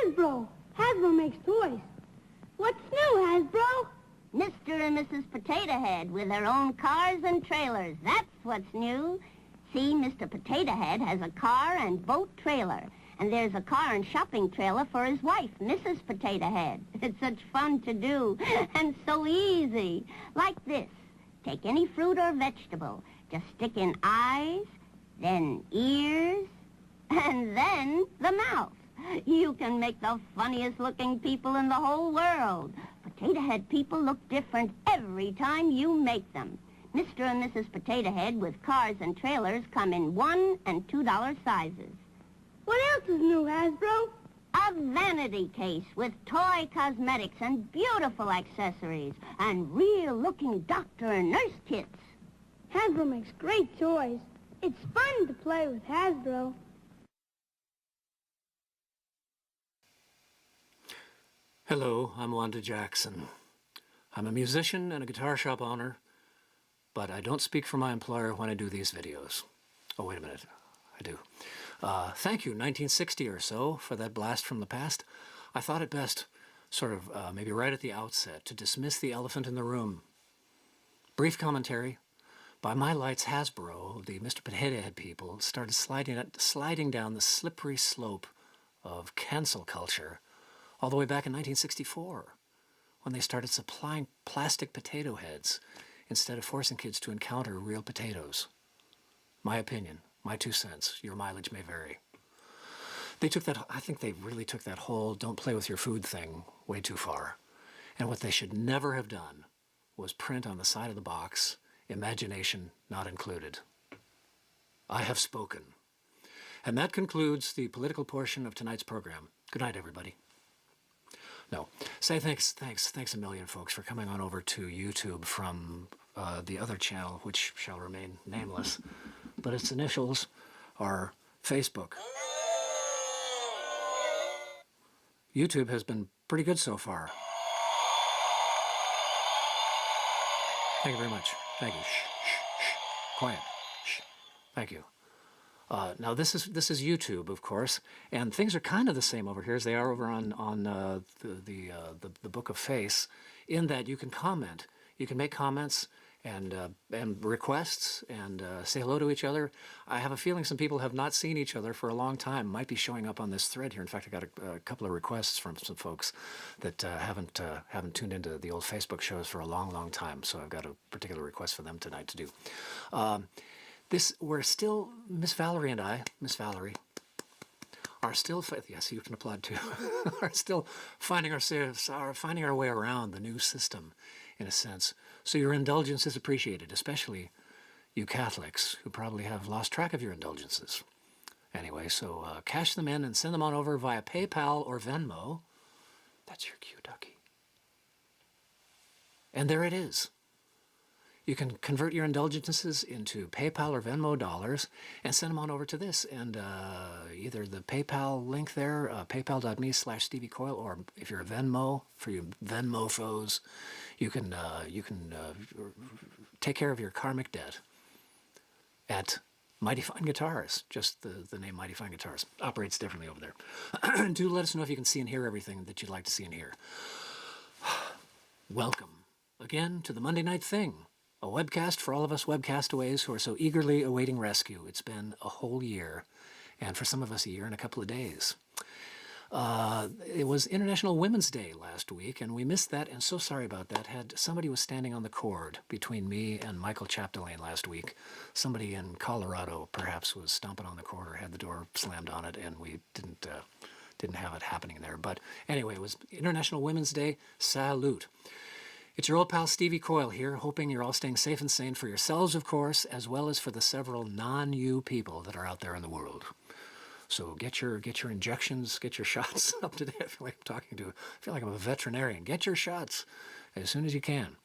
Hasbro! Hasbro makes toys. What's new, Hasbro? Mr. and Mrs. Potato Head with their own cars and trailers. That's what's new. See, Mr. Potato Head has a car and boat trailer. And there's a car and shopping trailer for his wife, Mrs. Potato Head. It's such fun to do and so easy. Like this. Take any fruit or vegetable. Just stick in eyes, then ears, and then the mouth. You can make the funniest looking people in the whole world. Potato Head people look different every time you make them. Mr. and Mrs. Potato Head with cars and trailers come in $1 and $2 sizes. What else is new, Hasbro? A vanity case with toy cosmetics and beautiful accessories and real-looking doctor and nurse kits. Hasbro makes great toys. It's fun to play with Hasbro. Hello, I'm Wanda Jackson. I'm a musician and a guitar shop owner, but I don't speak for my employer when I do these videos. Oh, wait a minute. I do. Thank you, 1960 or so, for that blast from the past. I thought it best, sort of, maybe right at the outset, to dismiss the elephant in the room. Brief commentary. By my lights, Hasbro, the Mr. Potato Head people, started sliding down the slippery slope of cancel culture all the way back in 1964, when they started supplying plastic potato heads instead of forcing kids to encounter real potatoes. My opinion. My 2 cents. Your mileage may vary. They took that, I think they really took that whole don't play with your food thing way too far. And what they should never have done was print on the side of the box, imagination not included. I have spoken. And that concludes the political portion of tonight's program. Good night, everybody. No, say thanks a million, folks, for coming on over to YouTube from the other channel, which shall remain nameless, but its initials are Facebook. YouTube has been pretty good so far. Thank you very much. Thank you. Shh, shh, shh. Quiet. Shh. Thank you. Now this is YouTube, of course, and things are kind of the same over here as they are over on the Book of Face, in that you can comment, you can make comments and requests and say hello to each other. I have a feeling some people have not seen each other for a long time. Might be showing up on this thread here. In fact, I got a couple of requests from some folks that haven't tuned into the old Facebook shows for a long time. So I've got a particular request for them tonight to do. We're still, Miss Valerie and I, Miss Valerie, are still, yes, you can applaud too, are still finding our way around the new system, in a sense. So your indulgence is appreciated, especially you Catholics who probably have lost track of your indulgences. Anyway, so cash them in and send them on over via PayPal or Venmo. That's your cue, Ducky. And there it is. You can convert your indulgences into PayPal or Venmo dollars and send them on over to this. And either the PayPal link there, paypal.me/Stevie Coyle, or if you're a Venmo, for you Venmo foes, you can take care of your karmic debt at Mighty Fine Guitars. Just the name Mighty Fine Guitars. Operates differently over there. Do let us know if you can see and hear everything that you'd like to see and hear. Welcome again to the Monday Night Thing. A webcast for all of us webcastaways who are so eagerly awaiting rescue. It's been a whole year, and for some of us a year and a couple of days. It was International Women's Day last week, and we missed that, and so sorry about that. Somebody was standing on the cord between me and Michael Chapdelaine last week. Somebody in Colorado perhaps was stomping on the cord or had the door slammed on it, and we didn't have it happening there. But anyway, it was International Women's Day. Salute. It's your old pal Stevie Coyle here, hoping you're all staying safe and sane for yourselves, of course, as well as for the several non-you people that are out there in the world. So get your injections, get your shots up to date. I feel like I'm a veterinarian. Get your shots as soon as you can,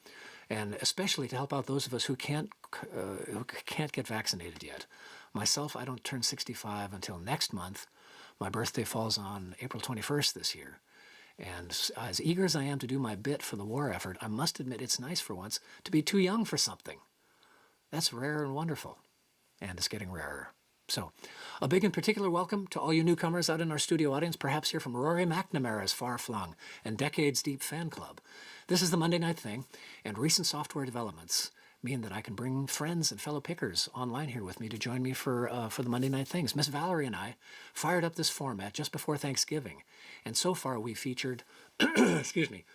and especially to help out those of us who can't get vaccinated yet. Myself, I don't turn 65 until next month. My birthday falls on April 21st this year. And as eager as I am to do my bit for the war effort, I must admit it's nice for once to be too young for something. That's rare and wonderful. And it's getting rarer. So, a big and particular welcome to all you newcomers out in our studio audience, perhaps here from Rory McNamara's far-flung and decades-deep fan club. This is the Monday Night Thing, and recent software developments mean that I can bring friends and fellow pickers online here with me to join me for the Monday Night Things. Miss Valerie and I fired up this format just before Thanksgiving, and so far we featured, excuse me,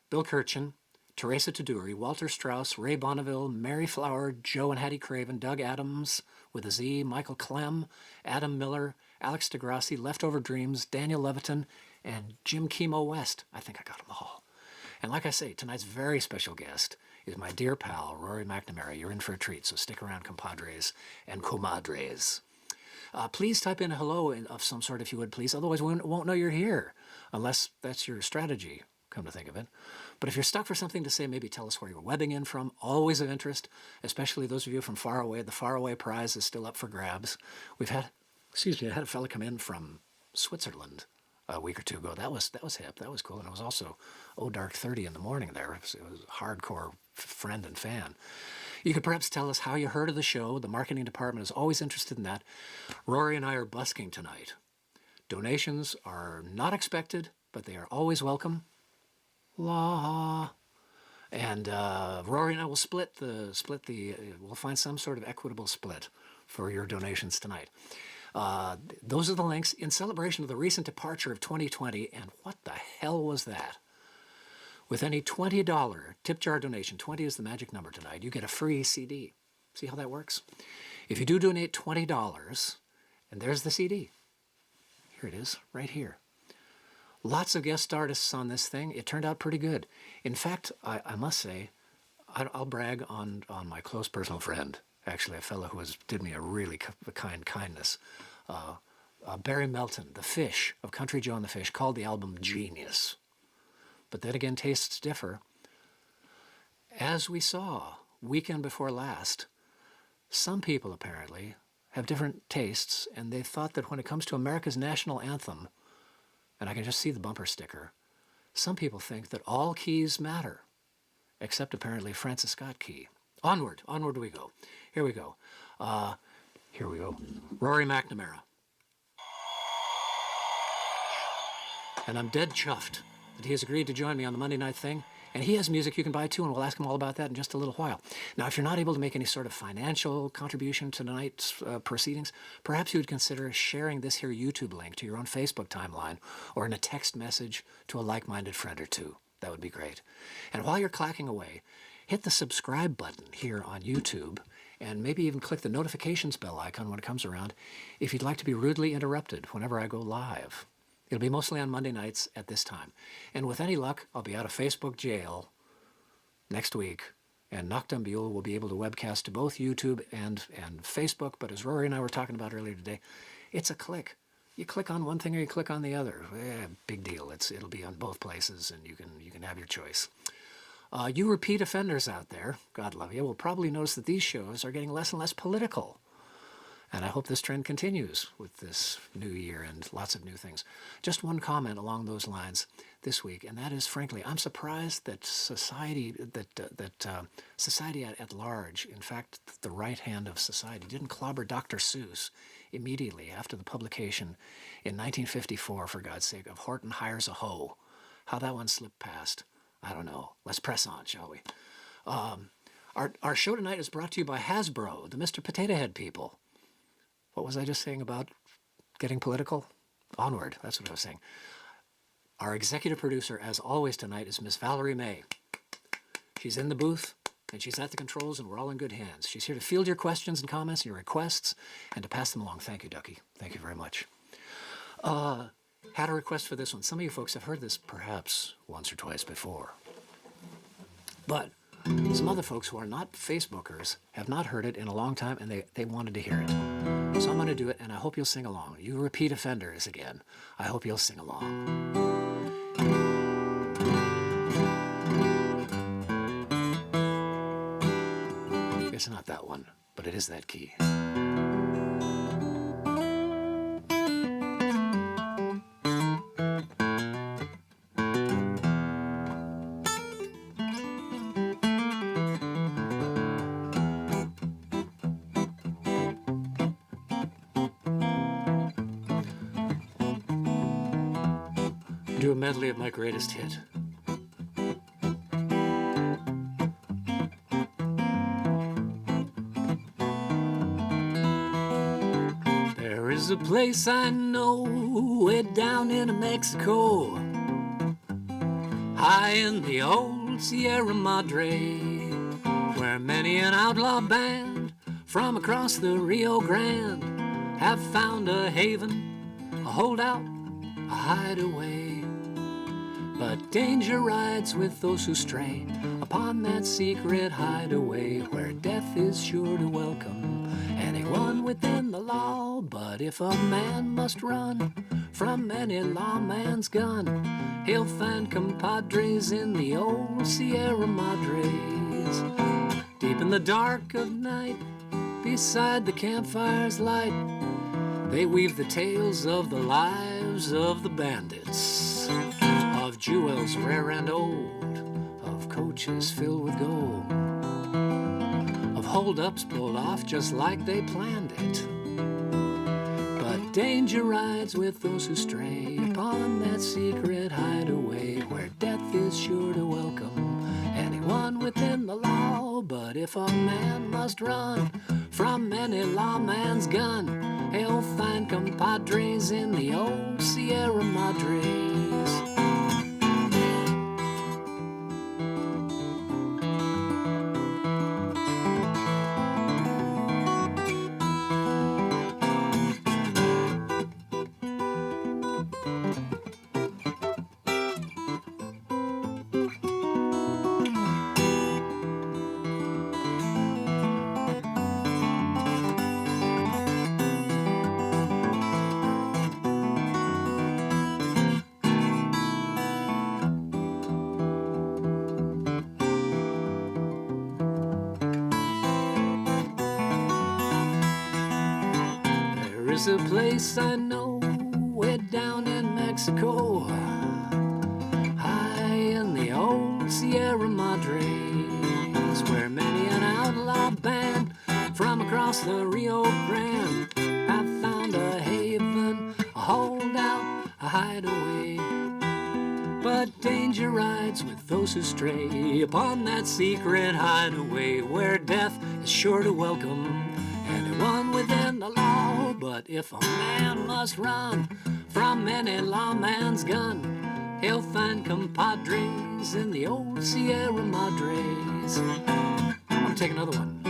Bill Kirchen, Teresa Taduri, Walter Strauss, Ray Bonneville, Mary Flower, Joe and Hattie Craven, Doug Adams with a Z, Michael Clem, Adam Miller, Alex DeGrassi, Leftover Dreams, Daniel Leviton, and Jim Chemo West. I think I got them all. And like I say, tonight's very special guest is my dear pal, Rory McNamara. You're in for a treat, so stick around, compadres and comadres. Please type in a hello of some sort if you would, please. Otherwise, we won't know you're here, unless that's your strategy, come to think of it. But if you're stuck for something to say, maybe tell us where you're webbing in from. Always of interest, especially those of you from far away. The faraway prize is still up for grabs. I had a fella come in from Switzerland a week or two ago. That was hip. That was cool. And it was also dark 30 in the morning there. It was a hardcore friend and fan. You could perhaps tell us how you heard of the show. The marketing department is always interested in that. Rory and I are busking tonight. Donations are not expected, but they are always welcome. La. And Rory and I will we'll find some sort of equitable split for your donations tonight. Those are the links in celebration of the recent departure of 2020. And what the hell was that? With any $20 tip jar donation, 20 is the magic number tonight, you get a free CD. See how that works? If you do donate $20, and there's the CD. Here it is, right here. Lots of guest artists on this thing. It turned out pretty good. In fact, I must say, I'll brag on my close personal friend, actually a fellow who did me a really kindness. Barry Melton, the Fish, of Country Joe and the Fish, called the album genius. But then again, tastes differ. As we saw weekend before last, some people apparently have different tastes, and they thought that when it comes to America's national anthem, and I can just see the bumper sticker, some people think that all keys matter, except apparently Francis Scott Key. Onward we go. Here we go. Rory McNamara. And I'm dead chuffed that he has agreed to join me on the Monday Night Thing. And he has music you can buy too, and we'll ask him all about that in just a little while. Now, if you're not able to make any sort of financial contribution to tonight's proceedings, perhaps you would consider sharing this here YouTube link to your own Facebook timeline or in a text message to a like-minded friend or two. That would be great. And while you're clacking away, hit the subscribe button here on YouTube and maybe even click the notifications bell icon when it comes around if you'd like to be rudely interrupted whenever I go live. It'll be mostly on Monday nights at this time. And with any luck, I'll be out of Facebook jail next week, and Noctambule will be able to webcast to both YouTube and Facebook. But as Rory and I were talking about earlier today, it's a click. You click on one thing or you click on the other. Big deal. It'll be on both places, and you can have your choice. You repeat offenders out there, God love you, will probably notice that these shows are getting less and less political. And I hope this trend continues with this new year and lots of new things. Just one comment along those lines this week, and that is, frankly, I'm surprised that society at large, in fact, the right hand of society, didn't clobber Dr. Seuss immediately after the publication in 1954, for God's sake, of Horton Hires a Hoe. How that one slipped past, I don't know. Let's press on, shall we? Our show tonight is brought to you by Hasbro, the Mr. Potato Head people. What was I just saying about getting political? Onward, that's what I was saying. Our executive producer, as always tonight, is Miss Valerie May. She's in the booth, and she's at the controls, and we're all in good hands. She's here to field your questions and comments and your requests, and to pass them along. Thank you, Ducky. Thank you very much. Had a request for this one. Some of you folks have heard this perhaps once or twice before. But some other folks who are not Facebookers have not heard it in a long time, and they wanted to hear it. So I'm going to do it, and I hope you'll sing along. You repeat offenders again. I hope you'll sing along. It's not that one, but it is that key. do a medley of my greatest hit. There is a place I know way down in Mexico, high in the old Sierra Madre, where many an outlaw band from across the Rio Grande have found a haven, a holdout, a hideaway. But danger rides with those who stray upon that secret hideaway, where death is sure to welcome anyone within the law. But if a man must run from any lawman's gun, he'll find compadres in the old Sierra Madres. Deep in the dark of night, beside the campfire's light, they weave the tales of the lives of the bandits, of jewels rare and old, of coaches filled with gold, of hold-ups pulled off just like they planned it. But danger rides with those who stray upon that secret hideaway, where death is sure to welcome anyone within the law. But if a man must run from any lawman's gun, he'll find compadres in the old Sierra Madres. There's a place I know way down in Mexico, high in the old Sierra Madres, where many an outlaw band from across the Rio Grande have found a haven, a holdout, a hideaway. But danger rides with those who stray upon that secret hideaway, where death is sure to welcome anyone within the law. But if a man must run from any lawman's gun, he'll find compadres in the old Sierra Madres. I'm gonna take another one.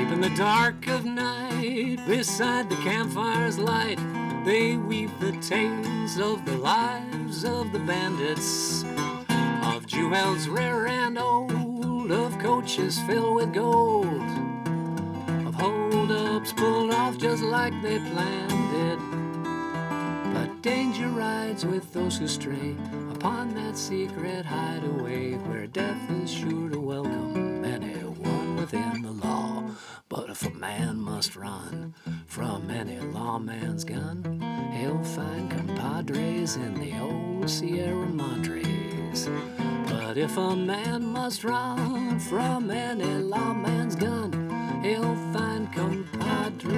In the dark of night, beside the campfire's light, they weave the tales of the lives of the bandits, of jewels rare and old, of coaches filled with gold, of hold-ups pulled off just like they planned it. But danger rides with those who stray upon that secret hideaway, where death is sure to welcome anyone within the law. But if a man must run from any lawman's gun, he'll find compadres in the old Sierra Madres. But if a man must run from any lawman's gun, he'll find compadres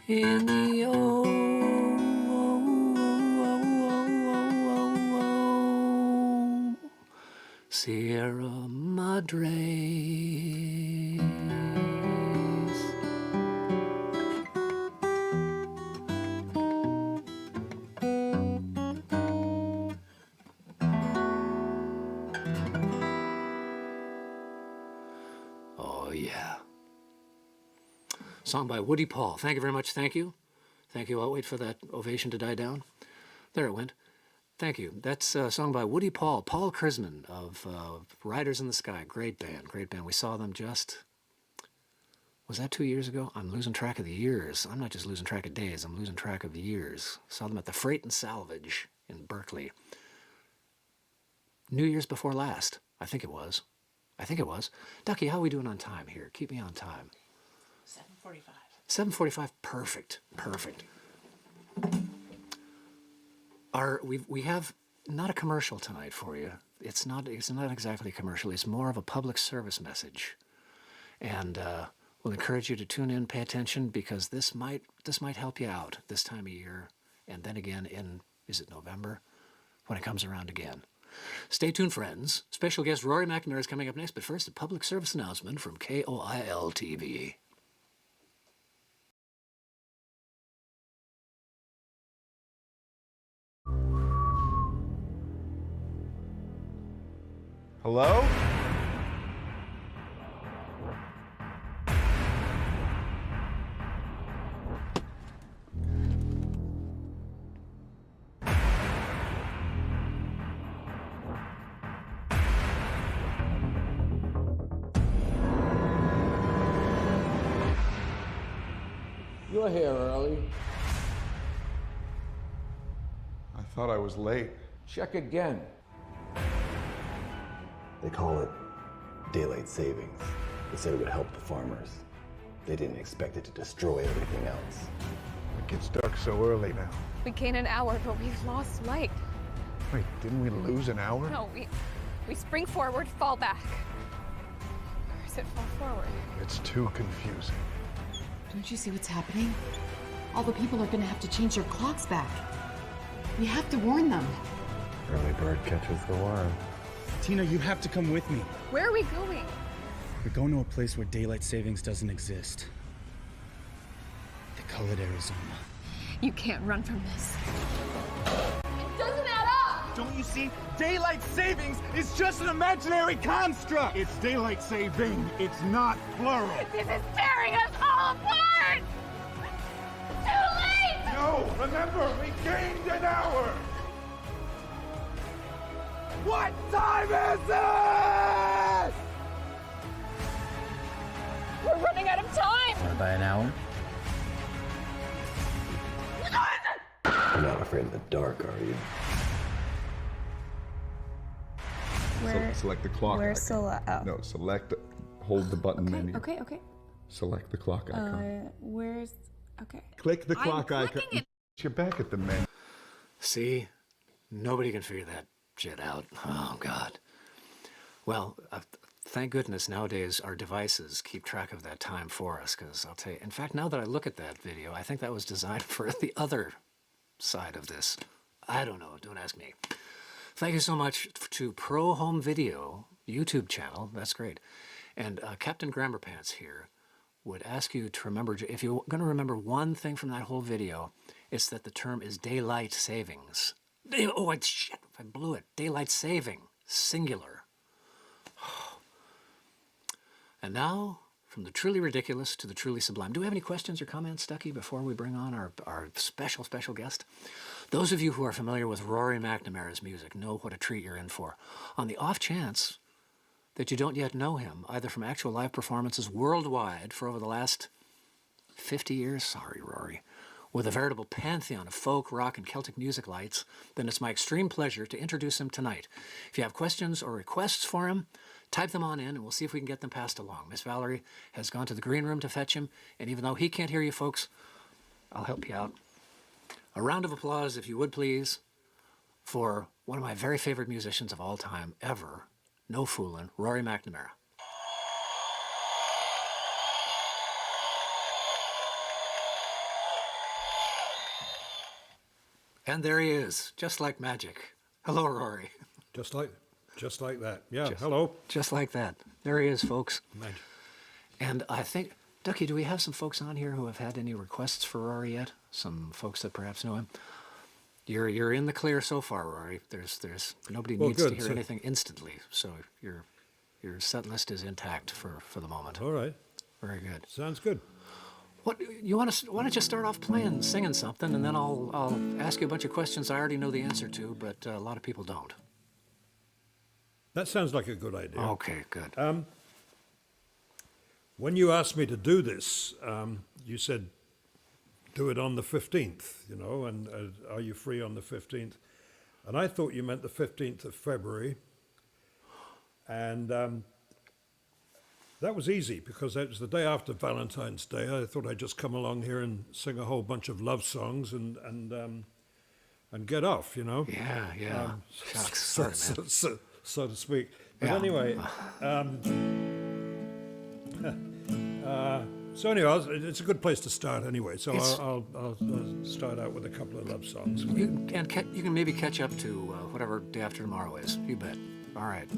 in the old Sierra Madres. Oh, yeah. Song by Woody Paul. Thank you very much. Thank you. Thank you. I'll wait for that ovation to die down. There it went. Thank you. That's a song by Woody Paul Krisman of Riders in the Sky. Great band, great band. We saw them just, was that 2 years ago? I'm losing track of the years. I'm not just losing track of days, I'm losing track of the years. Saw them at the Freight and Salvage in Berkeley. New Year's before last, I think it was. Ducky, how are we doing on time here? Keep me on time. 7:45. 7:45, perfect. We have not a commercial tonight for you. It's not exactly a commercial. It's more of a public service message, and we'll encourage you to tune in, pay attention, because this might help you out this time of year, and then again is it November, when it comes around again. Stay tuned, friends. Special guest Rory McNamara is coming up next, but first a public service announcement from KOIL TV. Hello? You're here early. I thought I was late. Check again. They call it daylight savings. They said it would help the farmers. They didn't expect it to destroy everything else. It gets dark so early now. We gain an hour, but we've lost light. Wait, didn't we lose an hour? No, we spring forward, fall back. Or is it fall forward? It's too confusing. Don't you see what's happening? All the people are gonna have to change their clocks back. We have to warn them. Early bird catches the worm. Tina, you have to come with me. Where are we going? We're going to a place where daylight savings doesn't exist. They call it Arizona. You can't run from this. It doesn't add up! Don't you see? Daylight savings is just an imaginary construct! It's daylight saving. It's not plural. This is tearing us all apart! Too late! No, remember, we gained an hour. What time is it? We're running out of time! Want to buy an hour? You're not afraid of the dark, are you? Select the clock icon. No, hold the button menu. Okay. Select the clock icon. Okay. Click the clock icon. You're back at the menu. See? Nobody can figure that shit out. Oh, God. Well, thank goodness nowadays our devices keep track of that time for us, because I'll tell you, in fact, now that I look at that video, I think that was designed for the other side of this. I don't know. Don't ask me. Thank you so much to Pro Home Video YouTube channel. That's great. And Captain Grammar Pants here would ask you to remember, if you're going to remember one thing from that whole video, it's that the term is daylight savings. Oh, shit, I blew it. Daylight saving, singular. And now, from the truly ridiculous to the truly sublime. Do we have any questions or comments, Ducky, before we bring on our special guest? Those of you who are familiar with Rory McNamara's music know what a treat you're in for. On the off chance that you don't yet know him, either from actual live performances worldwide for over the last 50 years, sorry, Rory, with a veritable pantheon of folk, rock, and Celtic music lights, then it's my extreme pleasure to introduce him tonight. If you have questions or requests for him, type them on in, and we'll see if we can get them passed along. Miss Valerie has gone to the green room to fetch him, and even though he can't hear you folks, I'll help you out. A round of applause, if you would please, for one of my very favorite musicians of all time, ever, no foolin', Rory McNamara. And there he is, just like magic. Hello, Rory. Just like that. Yeah, hello. Just like that. There he is, folks. Magic. And I think, Ducky, do we have some folks on here who have had any requests for Rory yet? Some folks that perhaps know him? You're in the clear so far, Rory. There's nobody needs to hear anything instantly, so your set list is intact for the moment. All right. Very good. Sounds good. What you want to? Why don't you start off singing something, and then I'll ask you a bunch of questions I already know the answer to, but a lot of people don't. That sounds like a good idea. Okay, good. When you asked me to do this, you said, do it on the 15th, you know, and are you free on the 15th? And I thought you meant the 15th of February. And that was easy because it was the day after Valentine's Day. I thought I'd just come along here and sing a whole bunch of love songs and get off, you know? Yeah. Shucks, sorry, man. So to speak. But anyway, it's a good place to start anyway. So I'll start out with a couple of love songs. You can maybe catch up to whatever day after tomorrow is. You bet. All right.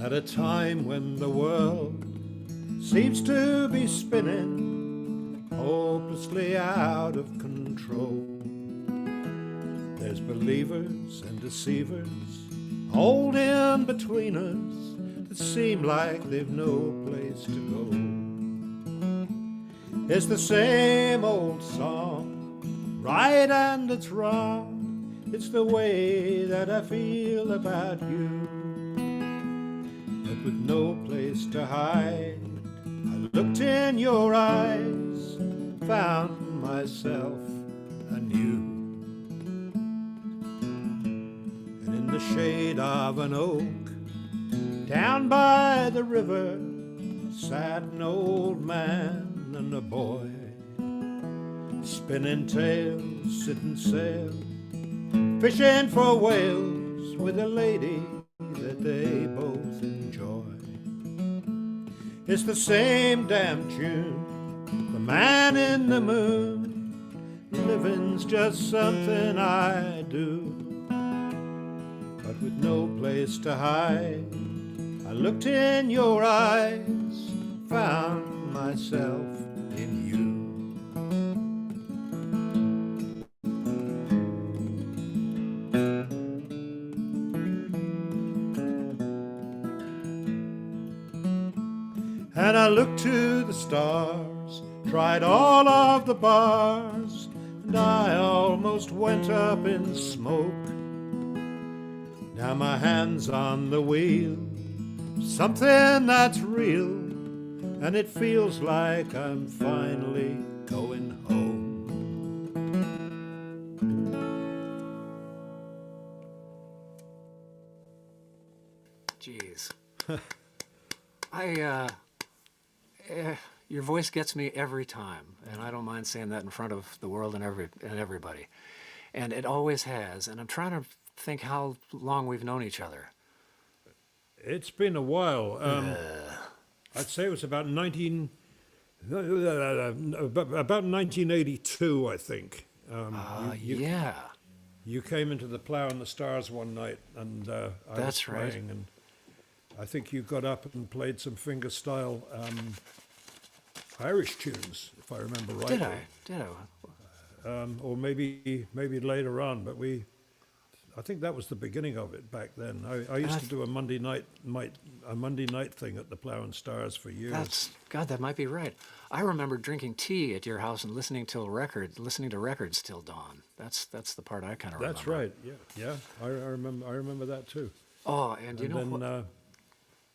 At a time when the world seems to be spinning hopelessly out of control, there's believers and deceivers holding between us that seem like they've no place to go. It's the same old song, right and it's wrong. It's the way that I feel about you. With no place to hide, I looked in your eyes, found myself anew. And in the shade of an oak, down by the river, sat an old man and a boy, spinning tales, sitting sail, fishing for whales with a lady that they both enjoy. It's the same damn tune, the man in the moon. Living's just something I do, but with no place to hide, I looked in your eyes, found myself in you. And I looked to the stars, tried all of the bars, and I almost went up in smoke. Now my hand's on the wheel, something that's real, and it feels like I'm finally going home. Jeez. Your voice gets me every time, and I don't mind saying that in front of the world and everybody. And it always has, and I'm trying to think how long we've known each other. It's been a while. I'd say it was about 1982, I think. Yeah. You came into the Plough and the Stars one night, and I was playing, and I think you got up and played some fingerstyle Irish tunes, if I remember rightly. Did I? Or maybe later on, but I think that was the beginning of it back then. I used to do a Monday night thing at the Plough and Stars for years. That might be right. I remember drinking tea at your house and listening to records till dawn. That's the part I kind of remember. That's right. Yeah. I remember that too. Oh, and you know what?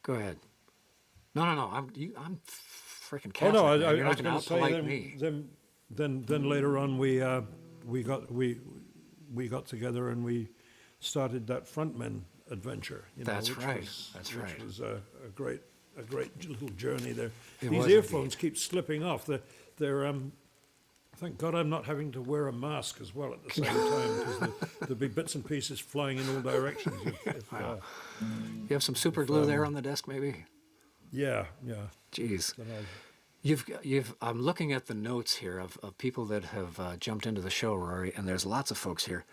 Go ahead. No. I'm freaking Catholic. Oh no, you're I not was going to outpolite me. Then later on we got together and we started that frontman adventure. That's right. Which was a great little journey there. It These was earphones indeed. keep slipping off. They're thank God I'm not having to wear a mask as well at the same time, because there'd be bits and pieces flying in all directions. You have some super glue there on the desk, maybe? Yeah. Jeez. I'm looking at the notes here of people that have jumped into the show, Rory, and there's lots of folks here.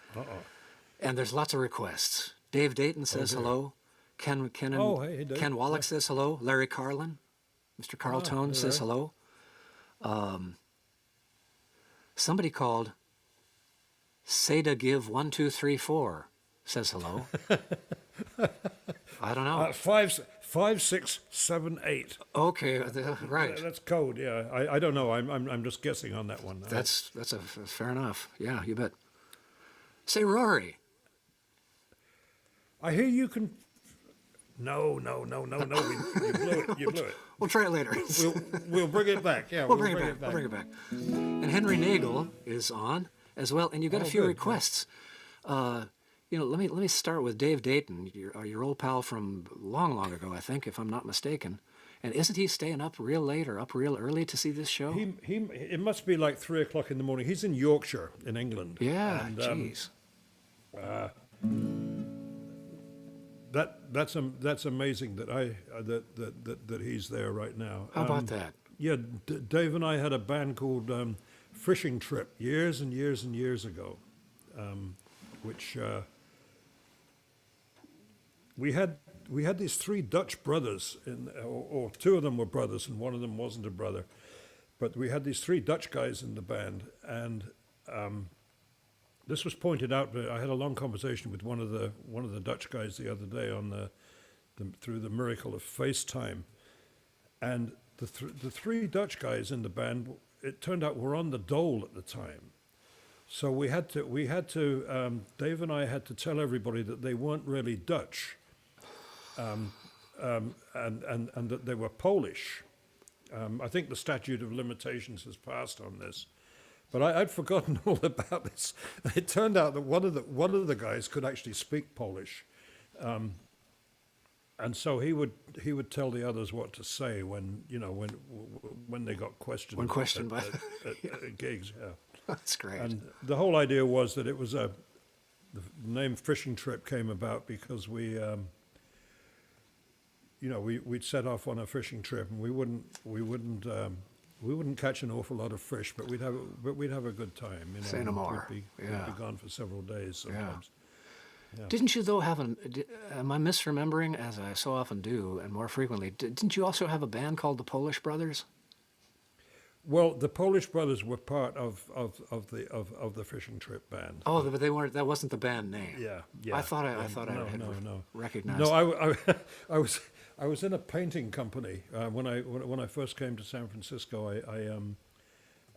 And there's lots of requests. Dave Dayton says hello. Oh, hey, Dave. Ken Wallach says hello. Larry Carlin, Mr. Carl Tone says hello. Somebody called Seda Give 1234 says hello. I don't know. 5678. Okay, right. That's code. Yeah, I don't know. I'm just guessing on that one. That's fair enough. Yeah, you bet. Say, Rory. I hear you can. No. You blew it. You blew it. We'll try it later. We'll bring it back. Yeah, we'll bring it back. And Henry Nagel is on as well, and you got a few requests. Let me start with Dave Dayton, your old pal from long ago, I think, if I'm not mistaken. And isn't he staying up real late or up real early to see this show? It must be like 3 o'clock in the morning. He's in Yorkshire, in England. Yeah, jeez. That's amazing that he's there right now. How about that? Yeah, Dave and I had a band called Fishing Trip years and years and years ago, which we had these 3 Dutch brothers, or 2 of them were brothers and 1 of them wasn't a brother, but we had these 3 Dutch guys in the band, and this was pointed out. I had a long conversation with one of the Dutch guys the other day on through the miracle of FaceTime, and the 3 Dutch guys in the band, it turned out, were on the dole at the time. So we had to Dave and I had to tell everybody that they weren't really Dutch, and that they were Polish. I think the statute of limitations has passed on this, but I'd forgotten all about this. It turned out that one of the guys could actually speak Polish, and so he would tell the others what to say when they got questioned. When questioned by at gigs, yeah. That's great. And the whole idea was that it was the name Fishing Trip came about because we'd set off on a fishing trip, and we wouldn't catch an awful lot of fish, but we'd have a good time. Say no more. We'd be gone for several days sometimes. Yeah. Didn't you, though, am I misremembering, as I so often do, and more frequently, didn't you also have a band called the Polish Brothers? Well, the Polish Brothers were part of the Fishing Trip band. Oh, but they weren't. That wasn't the band name. Yeah. I thought I had recognized. No, I was in a painting company when I first came to San Francisco.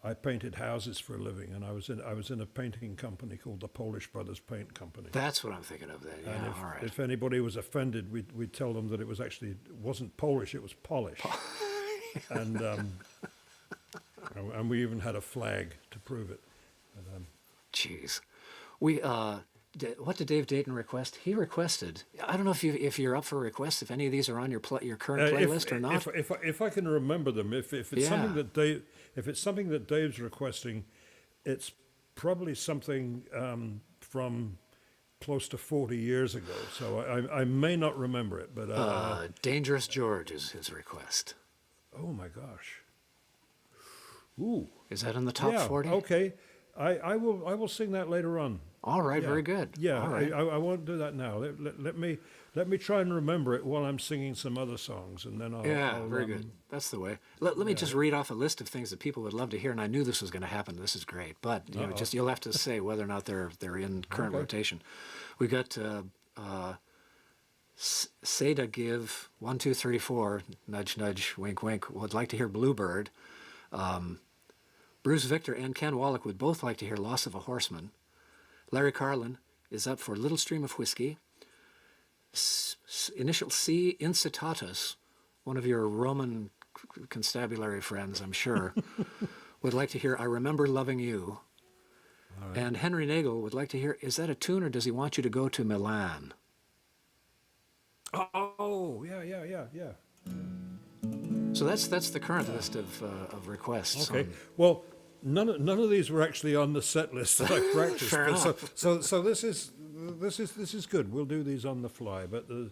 I painted houses for a living, and I was in a painting company called the Polish Brothers Paint Company. That's what I'm thinking of. Then, yeah. And all right. If anybody was offended, we'd tell them that it wasn't Polish, it was Polish. And we even had a flag to prove it. Jeez, what did Dave Dayton request? He requested. I don't know if you're up for requests. If any of these are on your current playlist or not. If I can remember them, if it's something that Dave's requesting, it's probably something from close to 40 years ago. So I may not remember it, but Dangerous George is his request. Oh my gosh. Ooh. Is that in the top 40? Okay. I will sing that later on. All right, very good. Yeah, all right. I won't do that now. Let me try and remember it while I'm singing some other songs, and then I'll. Very good. That's the way. Let me just read off a list of things that people would love to hear, and I knew this was going to happen. This is great, but you'll have to say whether or not they're in current rotation. We got Seda Give 1234, nudge nudge, wink wink. Would like to hear Bluebird. Bruce Victor and Ken Wallach would both like to hear Loss of a Horseman. Larry Carlin is up for Little Stream of Whiskey. Initial C, Incitatus, one of your Roman constabulary friends, I'm sure, would like to hear I Remember Loving You. Right. And Henry Nagel would like to hear, is that a tune or does he want you to go to Milan? Oh, yeah. So that's the current list of requests. Okay. Well, none of these were actually on the set list that I practiced. Fair enough. So this is good. We'll do these on the fly, but there's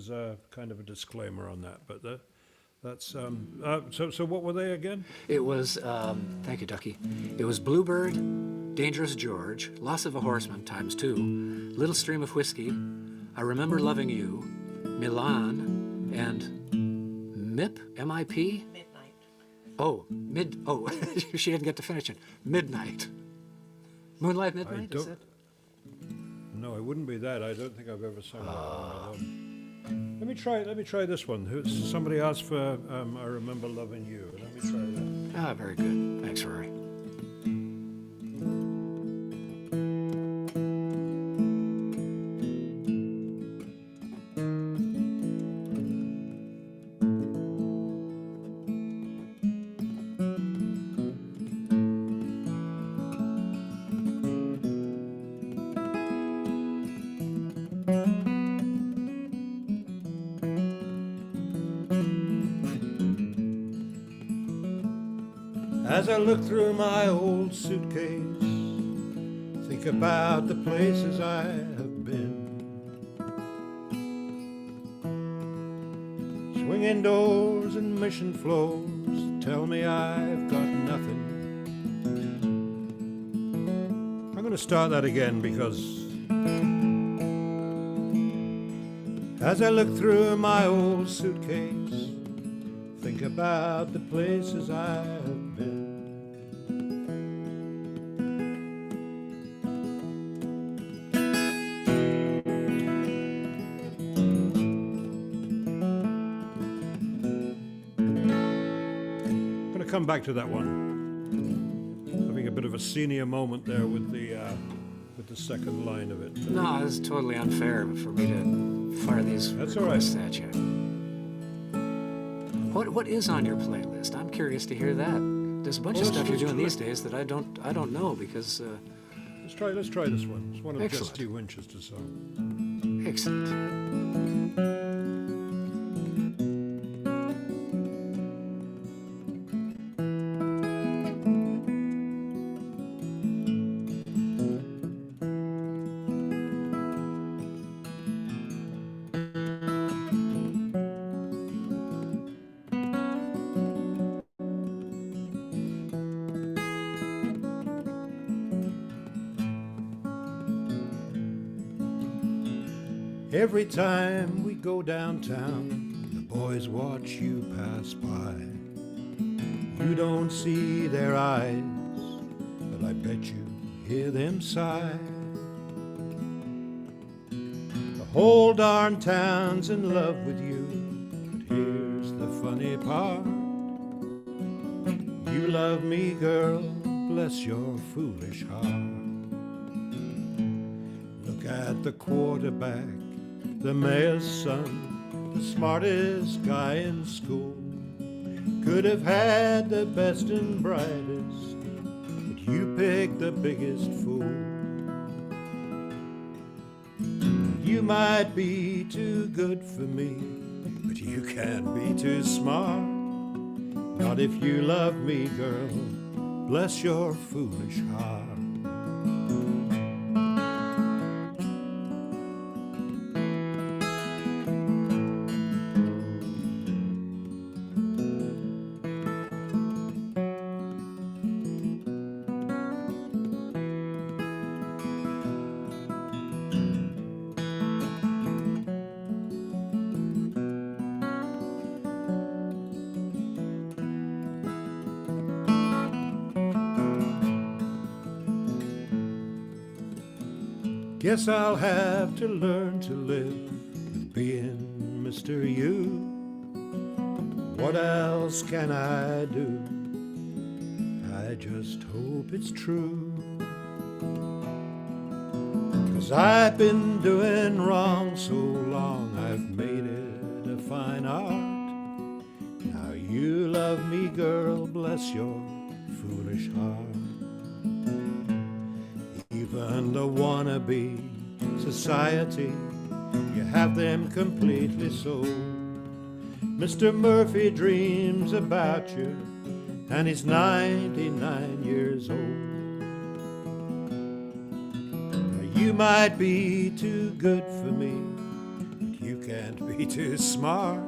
a kind of a disclaimer on that. But that's so what were they again? It was thank you, Ducky. It was Bluebird, Dangerous George, Loss of a Horseman ×2, Little Stream of Whiskey, I Remember Loving You, Milan, and MIP, M-I-P? Midnight. Oh, she didn't get to finish it. Midnight. Moonlight Midnight, is it? No, it wouldn't be that. I don't think I've ever sung that one. Let me try this one. Somebody asked for I Remember Loving You. Let me try that. Ah, very good. Thanks, Rory. As I look through my old suitcase, think about the places I have been. Swinging doors and mission floors tell me I've got nothing. I'm going to start that again because as I look through my old suitcase, think about the places I have been. I'm going to come back to that one. Having a bit of a senior moment there with the second line of it. No, it's totally unfair for me to fire these requests at you. What is on your playlist? I'm curious to hear that. There's a bunch of stuff you're doing these days that I don't know because. Let's try this one. It's one of Jesse Winchester's songs. Excellent. Every time we go downtown, the boys watch you pass by. You don't see their eyes, but I bet you hear them sigh. The whole darn town's in love with you, but here's the funny part. You love me, girl, bless your foolish heart. Look at the quarterback, the mayor's son, the smartest guy in school. Could have had the best and brightest, but you picked the biggest fool. You might be too good for me, but you can't be too smart. Not if you love me, girl, bless your foolish heart. Guess I'll have to learn to live with being Mr. You. What else can I do? I just hope it's true. 'Cause I've been doing wrong so long, I've made it a fine art. Now you love me, girl, bless your foolish heart. Even the wannabe society, you have them completely sold. Mr. Murphy dreams about you, and he's 99 years old. Now, you might be too good for me, but you can't be too smart.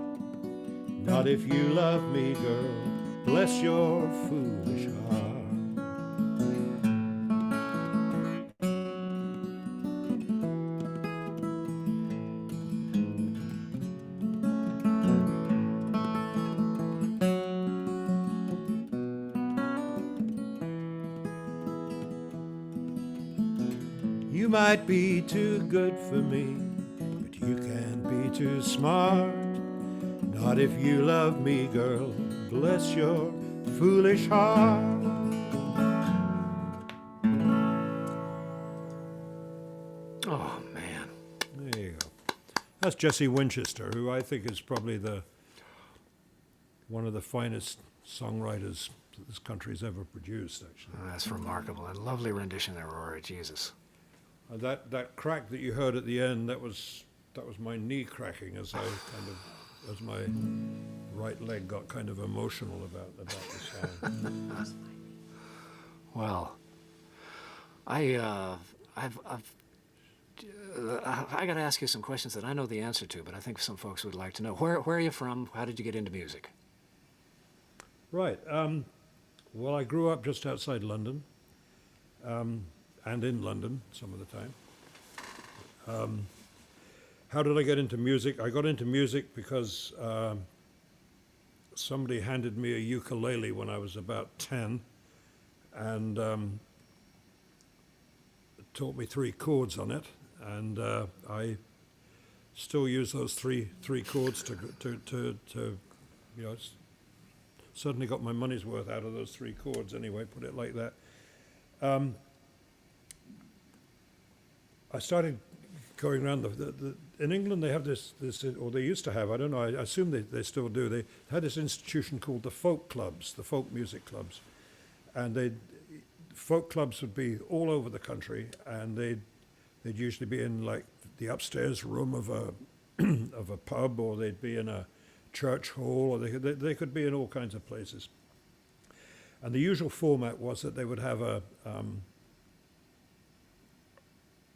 Not if you love me, girl, bless your foolish heart. You might be too good for me, but you can't be too smart. Not if you love me, girl, bless your foolish heart. Oh, man. There you go. That's Jesse Winchester, who I think is probably one of the finest songwriters that this country's ever produced, actually. Oh, that's remarkable. And lovely rendition there, Rory. Jesus. That crack that you heard at the end, that was my knee cracking as as my right leg got kind of emotional about the song. Well, I've I got to ask you some questions that I know the answer to, but I think some folks would like to know. Where are you from? How did you get into music? Right. Well, I grew up just outside London, and in London some of the time. How did I get into music? I got into music because somebody handed me a ukulele when I was about 10, and taught me 3 chords on it, and I still use those three chords to you know, certainly got my money's worth out of those 3 chords anyway, put it like that. I started going around in England they have this, or they used to have, I don't know, I assume they still do, they had this institution called the folk clubs, the folk music clubs, and folk clubs would be all over the country, and they'd usually be in like the upstairs room of a pub, or they'd be in a church hall, or they could be in all kinds of places. And the usual format was that they would have a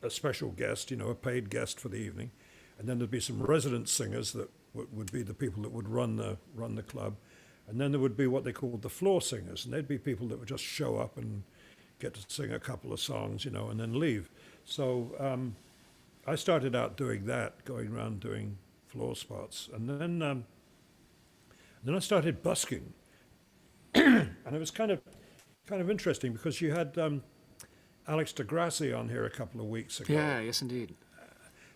special guest, you know, a paid guest for the evening, and then there'd be some resident singers that would be the people that would run the club, and then there would be what they called the floor singers, and they'd be people that would just show up and get to sing a couple of songs, you know, and then leave. So I started out doing that, going around doing floor spots, and then I started busking, and it was kind of interesting because you had Alex deGrassi on here a couple of weeks ago. Yeah, yes, indeed.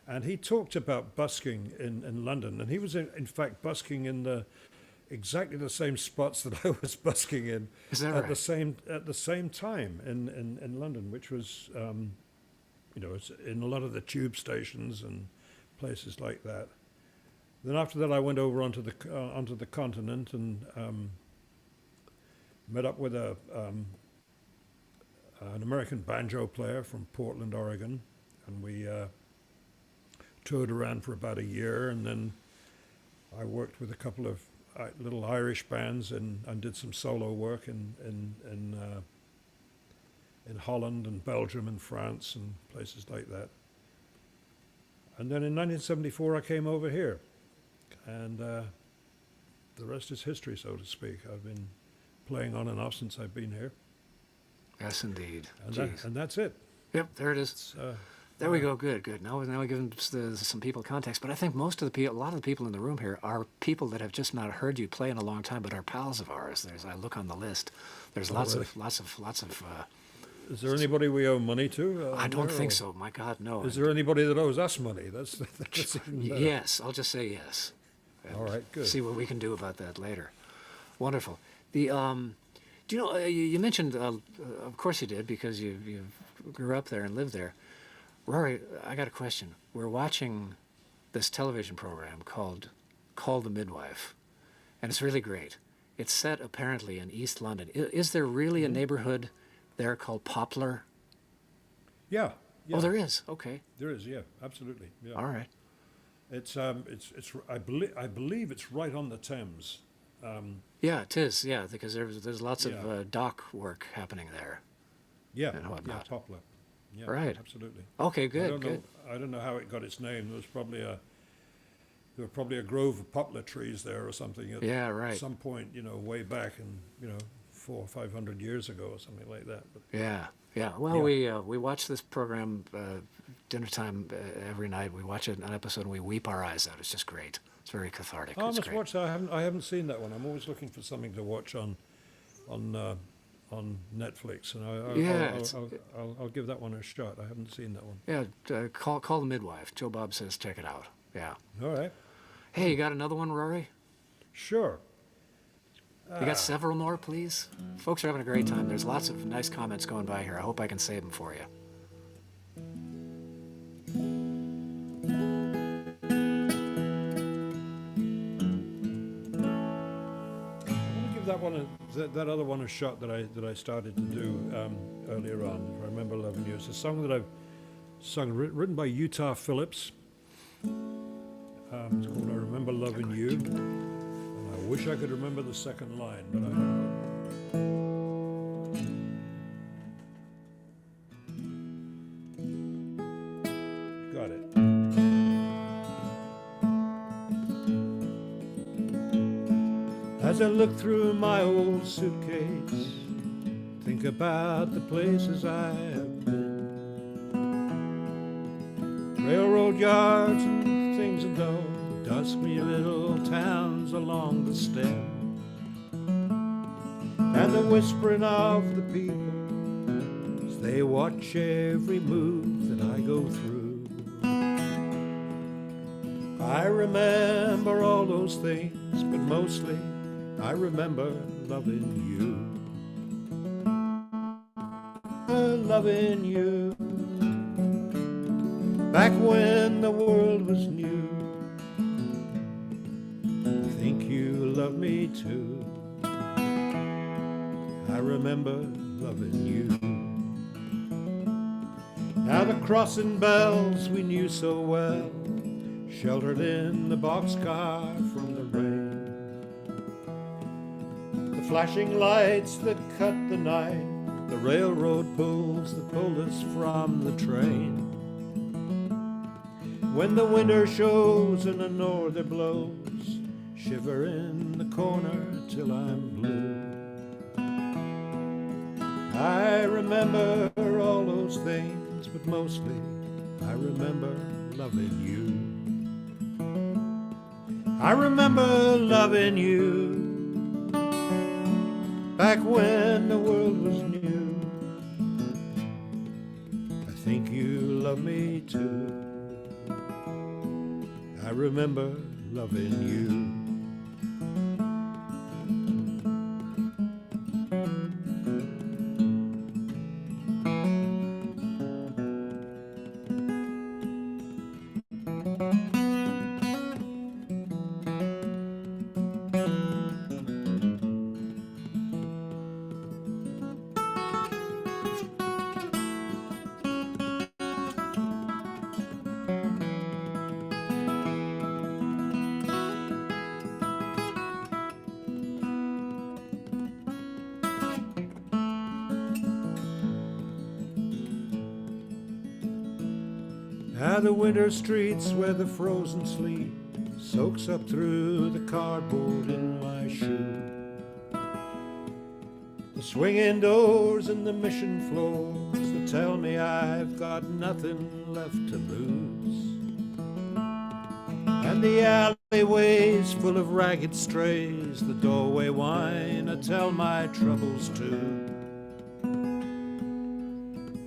And he talked about busking in London, and he was in fact busking in exactly the same spots that I was busking in. Is that at right? At the same time in London, which was you know, it's in a lot of the tube stations and places like that. Then after that, I went over onto the continent and met up with an American banjo player from Portland, Oregon, and we toured around for about a year, and then I worked with a couple of little Irish bands and did some solo work in Holland and Belgium and France and places like that. And then in 1974 I came over here, and the rest is history, so to speak. I've been playing on and off since I've been here. Yes, indeed. And that's it. Yep, there it is. There we go. Good. Now we're giving some people context. But I think a lot of the people in the room here are people that have just not heard you play in a long time, but are pals of ours. I look on the list. There's lots of. Is there anybody we owe money to? I don't think so. My God, no. Is there anybody that owes us money? That's yes. I'll just say yes. All right. Good. See what we can do about that later. Wonderful. Do you know? You mentioned. Of course you did, because you grew up there and lived there. Rory, I got a question. We're watching this television program called Call the Midwife, and it's really great. It's set apparently in East London. Is there really a neighborhood there called Poplar? Yeah. Oh, there is. Okay. There is. Yeah, absolutely. Yeah. All right. It's I believe it's right on the Thames. Yeah, it is. Yeah, because there's lots of dock work happening there. Yeah. And whatnot. Yeah, Poplar. Yeah, right. Absolutely. Okay, good. I don't know how it got its name. There were probably a grove of poplar trees there or something at some point, you know, way back in, 400 or 500 years ago or something like that. But yeah. Well, we watch this program dinner time every night. We watch an episode and we weep our eyes out. It's just great. It's very cathartic. I must watch that. I haven't seen that one. I'm always looking for something to watch on on Netflix, and I'll give that one a shot. I haven't seen that one. Yeah, call the midwife. Joe Bob says check it out. Yeah. All right. Hey, you got another one, Rory? Sure. You got several more, please? Folks are having a great time. There's lots of nice comments going by here. I hope I can save them for you. That other one a shot that I started to do earlier on. If I Remember Loving You. It's a song that I've sung, written by Utah Phillips. It's called I Remember Loving You. And I wish I could remember the second line, but I don't. Got it. As I look through my old suitcase, think about the places I have been. Railroad yards and things and all, dusky little towns along the stem, and the whispering of the people as they watch every move that I go through. I remember all those things, but mostly I remember loving you. Loving you. Back when the world was new. I think you love me too. I remember loving you. Now the crossing bells we knew so well, sheltered in the boxcar from the rain. The flashing lights that cut the night, the railroad pulls that pulled us from the train. When the winter shows and the norther blows, shiver in the corner till I'm blue. I remember all those things, but mostly I remember loving you. I remember loving you. Back when the world was new. I think you love me too. I remember loving you. The winter streets where the frozen sleet soaks up through the cardboard in my shoe. The swinging doors and the mission floors that tell me I've got nothing left to lose. And the alleyways full of ragged strays, the doorway whine I tell my troubles to.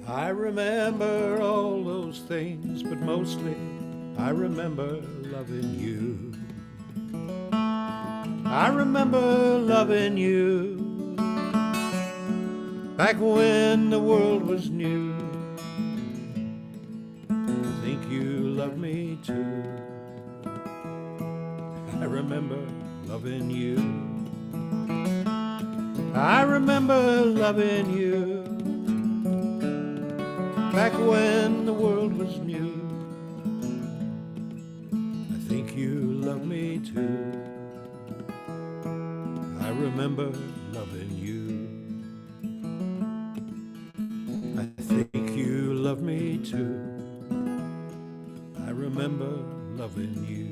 I remember all those things, but mostly I remember loving you. I remember loving you. Back when the world was new. I think you love me too. I remember loving you. I remember loving you. Back when the world was new. I think you love me too. I remember loving you. I think you love me too. I remember loving you.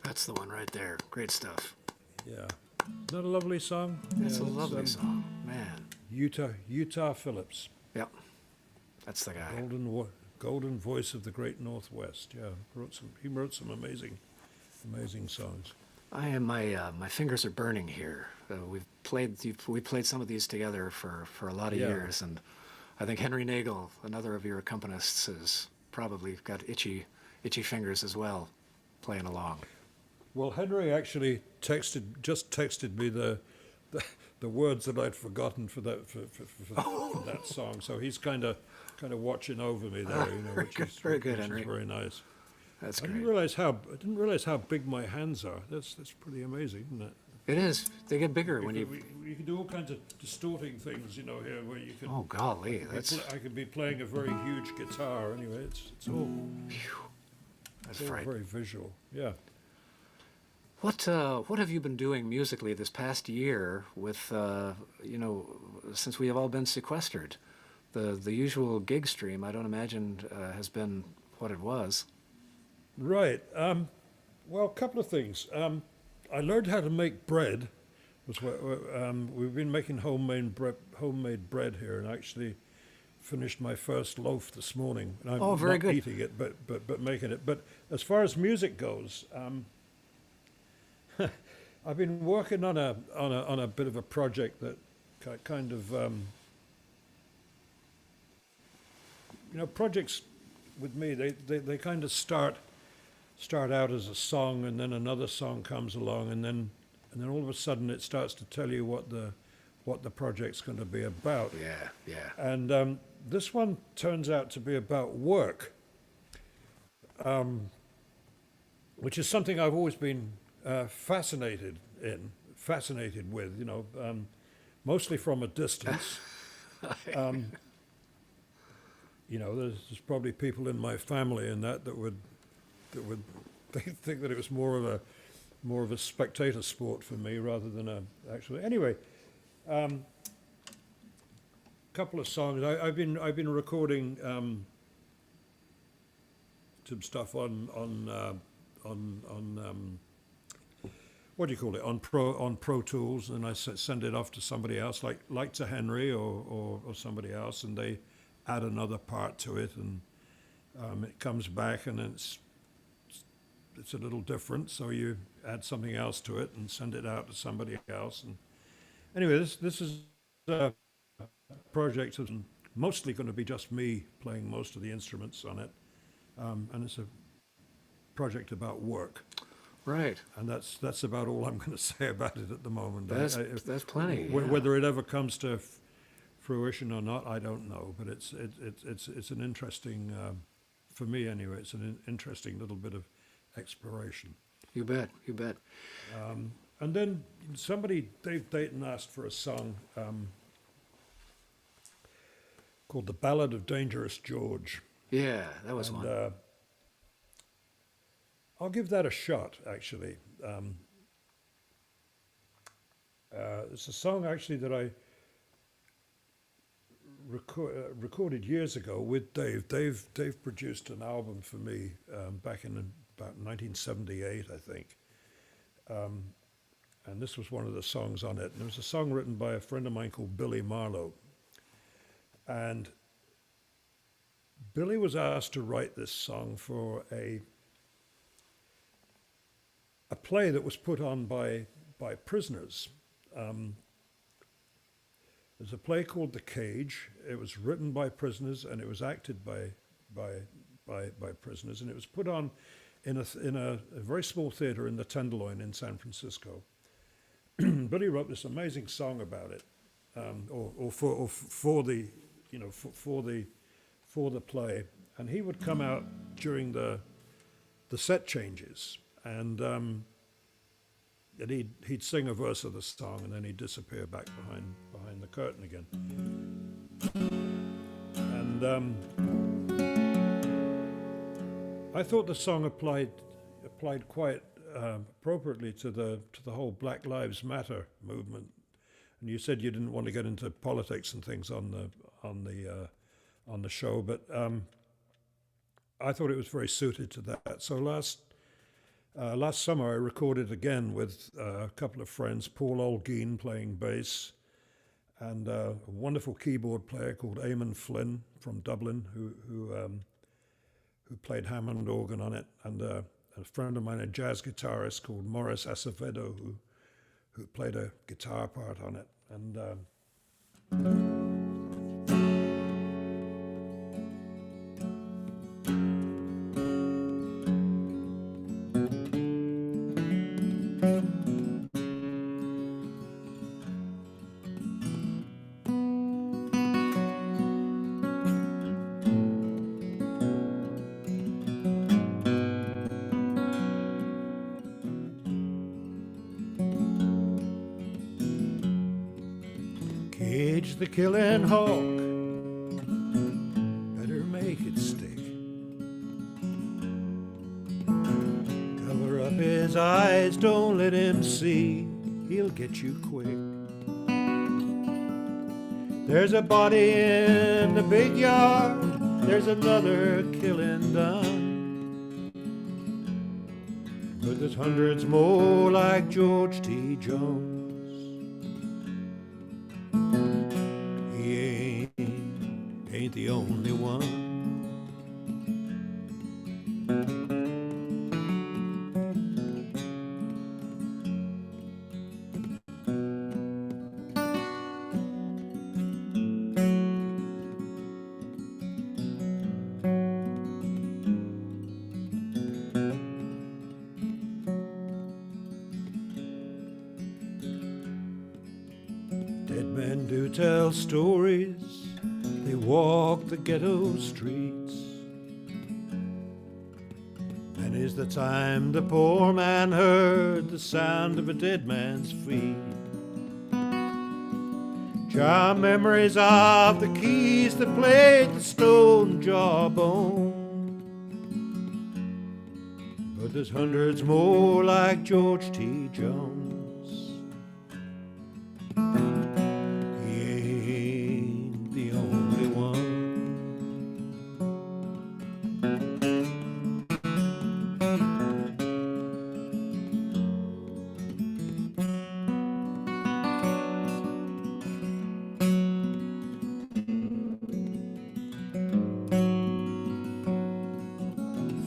That's the one right there. Great stuff. Yeah. Isn't that a lovely song? It's a lovely song, man. Utah Phillips. Yep. That's the guy. golden voice of the great Northwest. Yeah, he wrote some amazing songs. My fingers are burning here. We played some of these together for a lot of years, and I think Henry Nagel, another of your accompanists, has probably got itchy fingers as well, playing along. Well, Henry actually just texted me the words that I'd forgotten for that for that song. So he's kind of watching over me there, which is very good, Henry. Is very nice. That's I great. didn't realize how big my hands are. That's pretty amazing, isn't it? It is. They get bigger when you can do all kinds of distorting things, here where you can. Oh golly, I could be playing a very huge guitar. Anyway, it's all. That's all frightening. very visual. Yeah. What have you been doing musically this past year with since we have all been sequestered? The usual gig stream, I don't imagine, has been what it was. Right. Well, a couple of things. I learned how to make bread. We've been making homemade bread here, and I actually finished my first loaf this morning. And I'm very not good. eating it, but making it. But as far as music goes, I've been working on a bit of a project that kind of projects with me. They kind of start out as a song, and then another song comes along, and then all of a sudden it starts to tell you what the project's going to be about. Yeah. And this one turns out to be about work, which is something I've always been fascinated with, mostly from a distance. There's probably people in my family and that would they think that it was more of a spectator sport for me rather than actually. Anyway, couple of songs. I've been recording some stuff on what do you call it, on Pro Tools, and I send it off to somebody else, like to Henry or somebody else, and they add another part to it, and it comes back, and it's a little different, so you add something else to it and send it out to somebody else. And anyway, this is a project that's mostly going to be just me playing most of the instruments on it, and it's a project about work. Right. And that's about all I'm going to say about it at the moment. That's plenty. Whether it ever comes to fruition or not, I don't know. But it's an interesting, for me anyway, it's an interesting little bit of exploration. You bet. And then Dave Dayton asked for a song called The Ballad of Dangerous George. Yeah, that was one. I'll give that a shot, actually. It's a song, actually, that I recorded years ago with Dave. Dave produced an album for me back in about 1978, I think. And this was one of the songs on it. And it was a song written by a friend of mine called Billy Marlowe. And Billy was asked to write this song for a play that was put on by prisoners. There's a play called The Cage. It was written by prisoners and it was acted by prisoners, and it was put on in a very small theater in the Tenderloin in San Francisco. Billy wrote this amazing song about it, for the play, and he would come out during the set changes, and he'd sing a verse of the song, and then he'd disappear back behind the curtain again. And I thought the song applied quite appropriately to the whole Black Lives Matter movement. And you said you didn't want to get into politics and things on the show, but I thought it was very suited to that. So last summer I recorded again with a couple of friends, Paul Olguin playing bass, and a wonderful keyboard player called Eamon Flynn from Dublin, who who played Hammond organ on it, and a friend of mine, a jazz guitarist called Morris Acevedo, who played a guitar part on it. And cage the killing hawk, better make it stick. Cover up his eyes, don't let him see, he'll get you quick. There's a body in the big yard, there's another killing done, but there's hundreds more like George T. Jones. Ain't the only one. Dead men do tell stories, they walk the ghetto streets. Many's the time the poor man heard the sound of a dead man's feet. Jar memories of the keys that played the stone jawbone, but there's hundreds more like George T. Jones.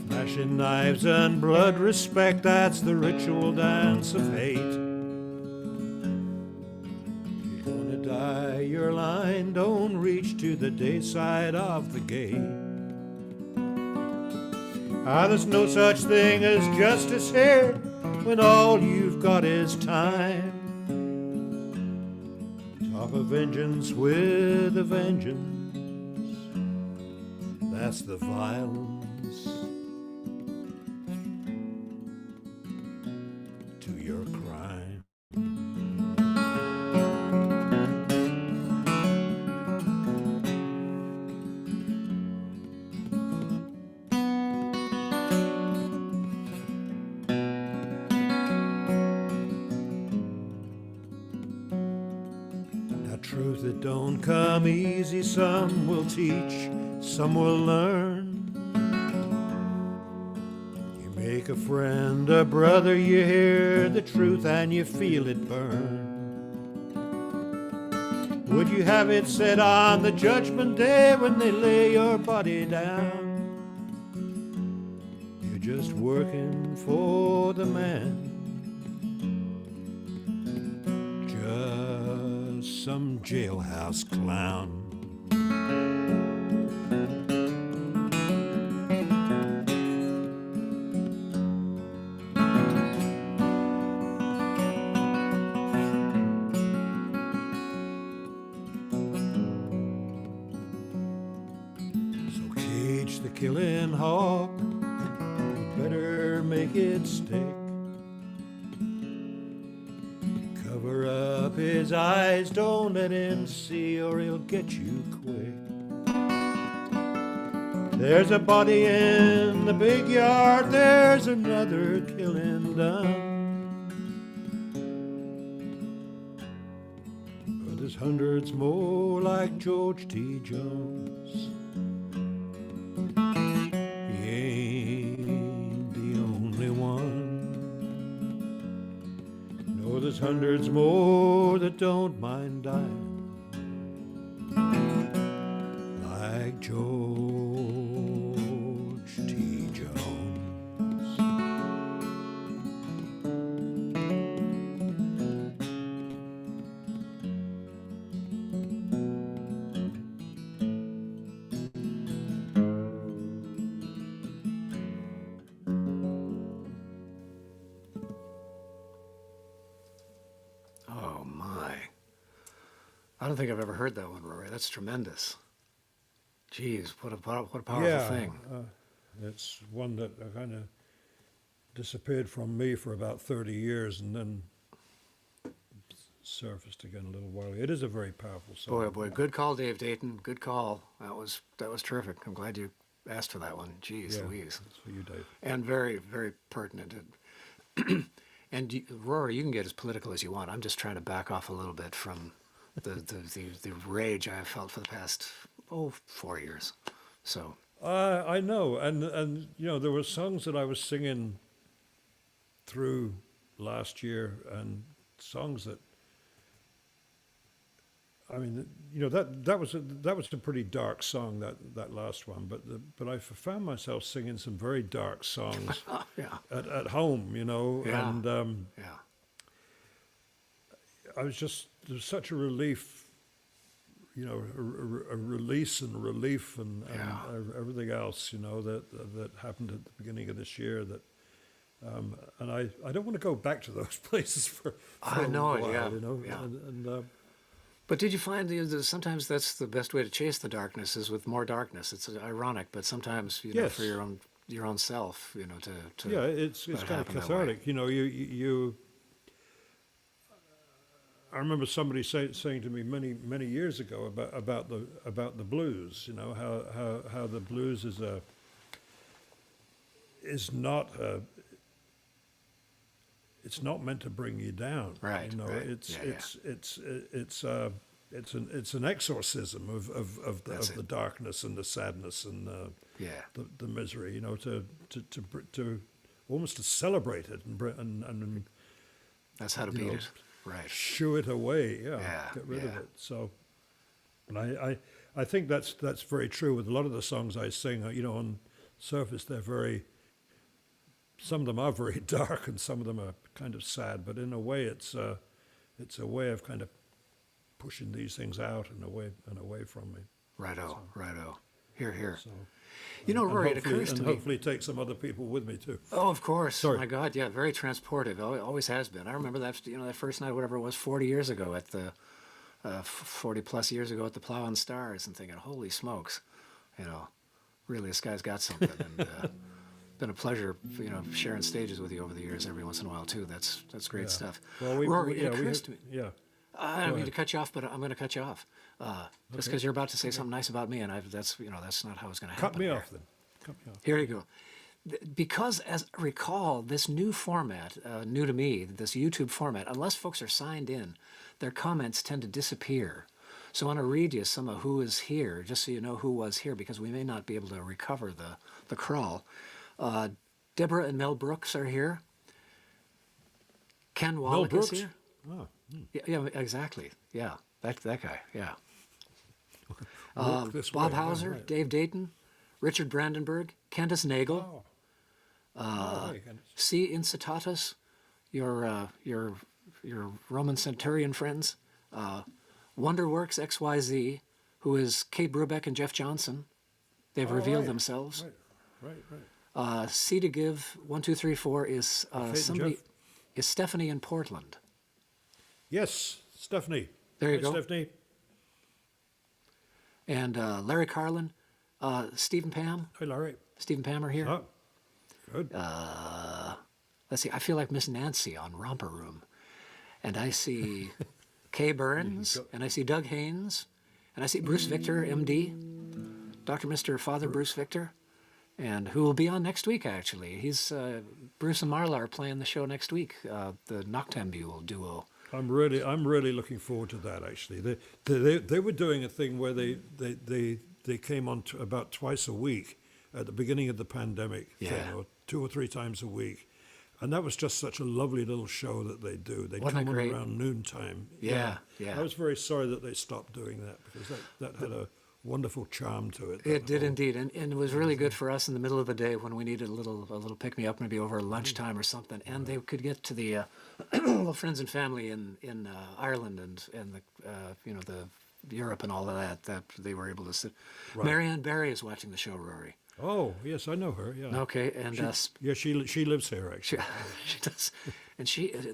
Flashing knives and blood, respect, that's the ritual dance of hate. You're gonna die, your line, don't reach to the day side of the gate. There's no such thing as justice here when all you've got is time. Top of vengeance with a vengeance, that's the violence to your crime. Now truth that don't come easy, some will teach, some will learn. Make a friend, a brother, you hear the truth and you feel it burn. Would you have it said on the judgment day when they lay your body down? You're just working for the man, just some jailhouse clown. The killing hawk, better make it stick. Cover up his eyes, don't let him see, or he'll get you quick. There's a body in the big yard, there's another killing done, but there's hundreds more like George T. Jones. There's hundreds more that don't mind dying like George T. I don't think I've ever heard that one, Rory. That's tremendous. Jeez, what a powerful thing. It's one that kind of disappeared from me for about 30 years and then surfaced again a little while ago. It is a very powerful song. Boy, oh boy, good call, Dave Dayton. Good call. That was terrific. I'm glad you asked for that one. Jeez, Louise. That's for you, Dave. And very, very pertinent. And Rory, you can get as political as you want. I'm just trying to back off a little bit from the rage I have felt for the past 4 years. So I know, and you know, there were songs that I was singing through last year, and songs that, I mean, you know, that was a pretty dark song, that last one, but I found myself singing some very dark songs at home, you know, and I was just, there's such a relief, you know, a release and relief and everything else, you know, that happened at the beginning of this year. That and I don't want to go back to those places for a while, you know. And but did you find sometimes that's the best way to chase the darkness is with more darkness? It's ironic, but sometimes you know, for your own self, you know, to it's kind of cathartic, you know. You I remember somebody saying to me many years ago about the blues, you know, how the blues it's not meant to bring you down, right? You know, it's an exorcism of the darkness and the sadness and the misery, you know, to almost to celebrate it and that's how to beat it. Right. Shoo it away, get rid of it. So, and I think that's very true with a lot of the songs I sing. You know, on surface they're some of them are very dark and some of them are kind of sad. But in a way, it's a way of kind of pushing these things out and away from me. Righto. Here. So, you know, Rory, it occurs to me. Hopefully take some other people with me too. Oh, of course. Sorry. My God, yeah, very transportive. Always has been. I remember that, you know, that first night, whatever it was, 40 years ago at the, 40 plus years ago at the Plow and Stars, and thinking, holy smokes, you know, really this guy's got something. And been a pleasure, you know, sharing stages with you over the years every once in a while too. That's great stuff. Well, Rory, it occurs to me. Yeah. I don't mean to cut you off, but I'm going to cut you off. Just because you're about to say something nice about me, and that's not how it's going to happen. Cut me off then. Cut me off. Here you go. Because, as I recall, this new format, new to me, this YouTube format, unless folks are signed in, their comments tend to disappear. So I want to read you some of who is here, just so you know who was here, because we may not be able to recover the crawl. Deborah and Mel Brooks are here. Ken Wallach is here. Oh. Yeah, exactly. Yeah, that guy. Yeah. Bob Hauser, right. Dave Dayton, Richard Brandenburg, Candace Nagel, C. Incitatus, your Roman Centurion friends, Wonderworks XYZ, who is Kate Brubeck and Jeff Johnson. They've revealed themselves. Right. C to give 1, 2, 3, 4 is somebody. Is Stephanie in Portland? Yes, Stephanie. There you go. Stephanie. And Larry Carlin, Steve and Pam. Hi, Larry. Steve and Pam are here. Oh, good. Let's see. I feel like Miss Nancy on Romper Room. And I see Kay Burns, and I see Doug Haynes, and I see Bruce Victor, MD, Dr. Mr. Father Bruce Victor, and who will be on next week, actually. He's Bruce and Marla are playing the show next week, the Noctambule duo. I'm really looking forward to that. Actually, they were doing a thing where they came on about twice a week at the beginning of the pandemic, or 2 or 3 times a week, and that was just such a lovely little show that they do. They come on around noontime. Yeah. I was very sorry that they stopped doing that because that had a wonderful charm to it. It did indeed, and it was really good for us in the middle of the day when we needed a little pick me up, maybe over lunchtime or something, and they could get to the friends and family in Ireland and the Europe and all of that they were able to sit. Right. Marianne Barry is watching the show, Rory. Oh yes, I know her. Yeah. Okay, and she lives here actually. She does, and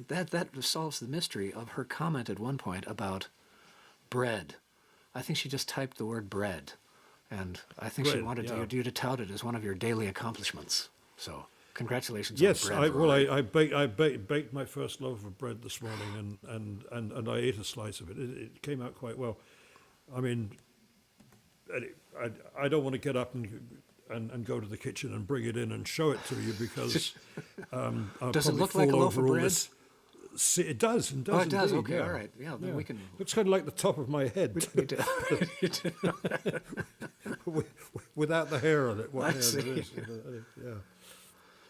that solves the mystery of her comment at one point about bread. I think she just typed the word bread. And I think she wanted you to tout it as one of your daily accomplishments. So congratulations on bread. Well, I baked my first loaf of bread this morning, and I ate a slice of it. It came out quite well. I mean, I don't want to get up and go to the kitchen and bring it in and show it to you because does it look like a loaf of bread? It does. It does. Indeed, Okay, all right. Yeah, then we can. Looks kind of like the top of my head. Without the hair on it. What hair it is. Yeah.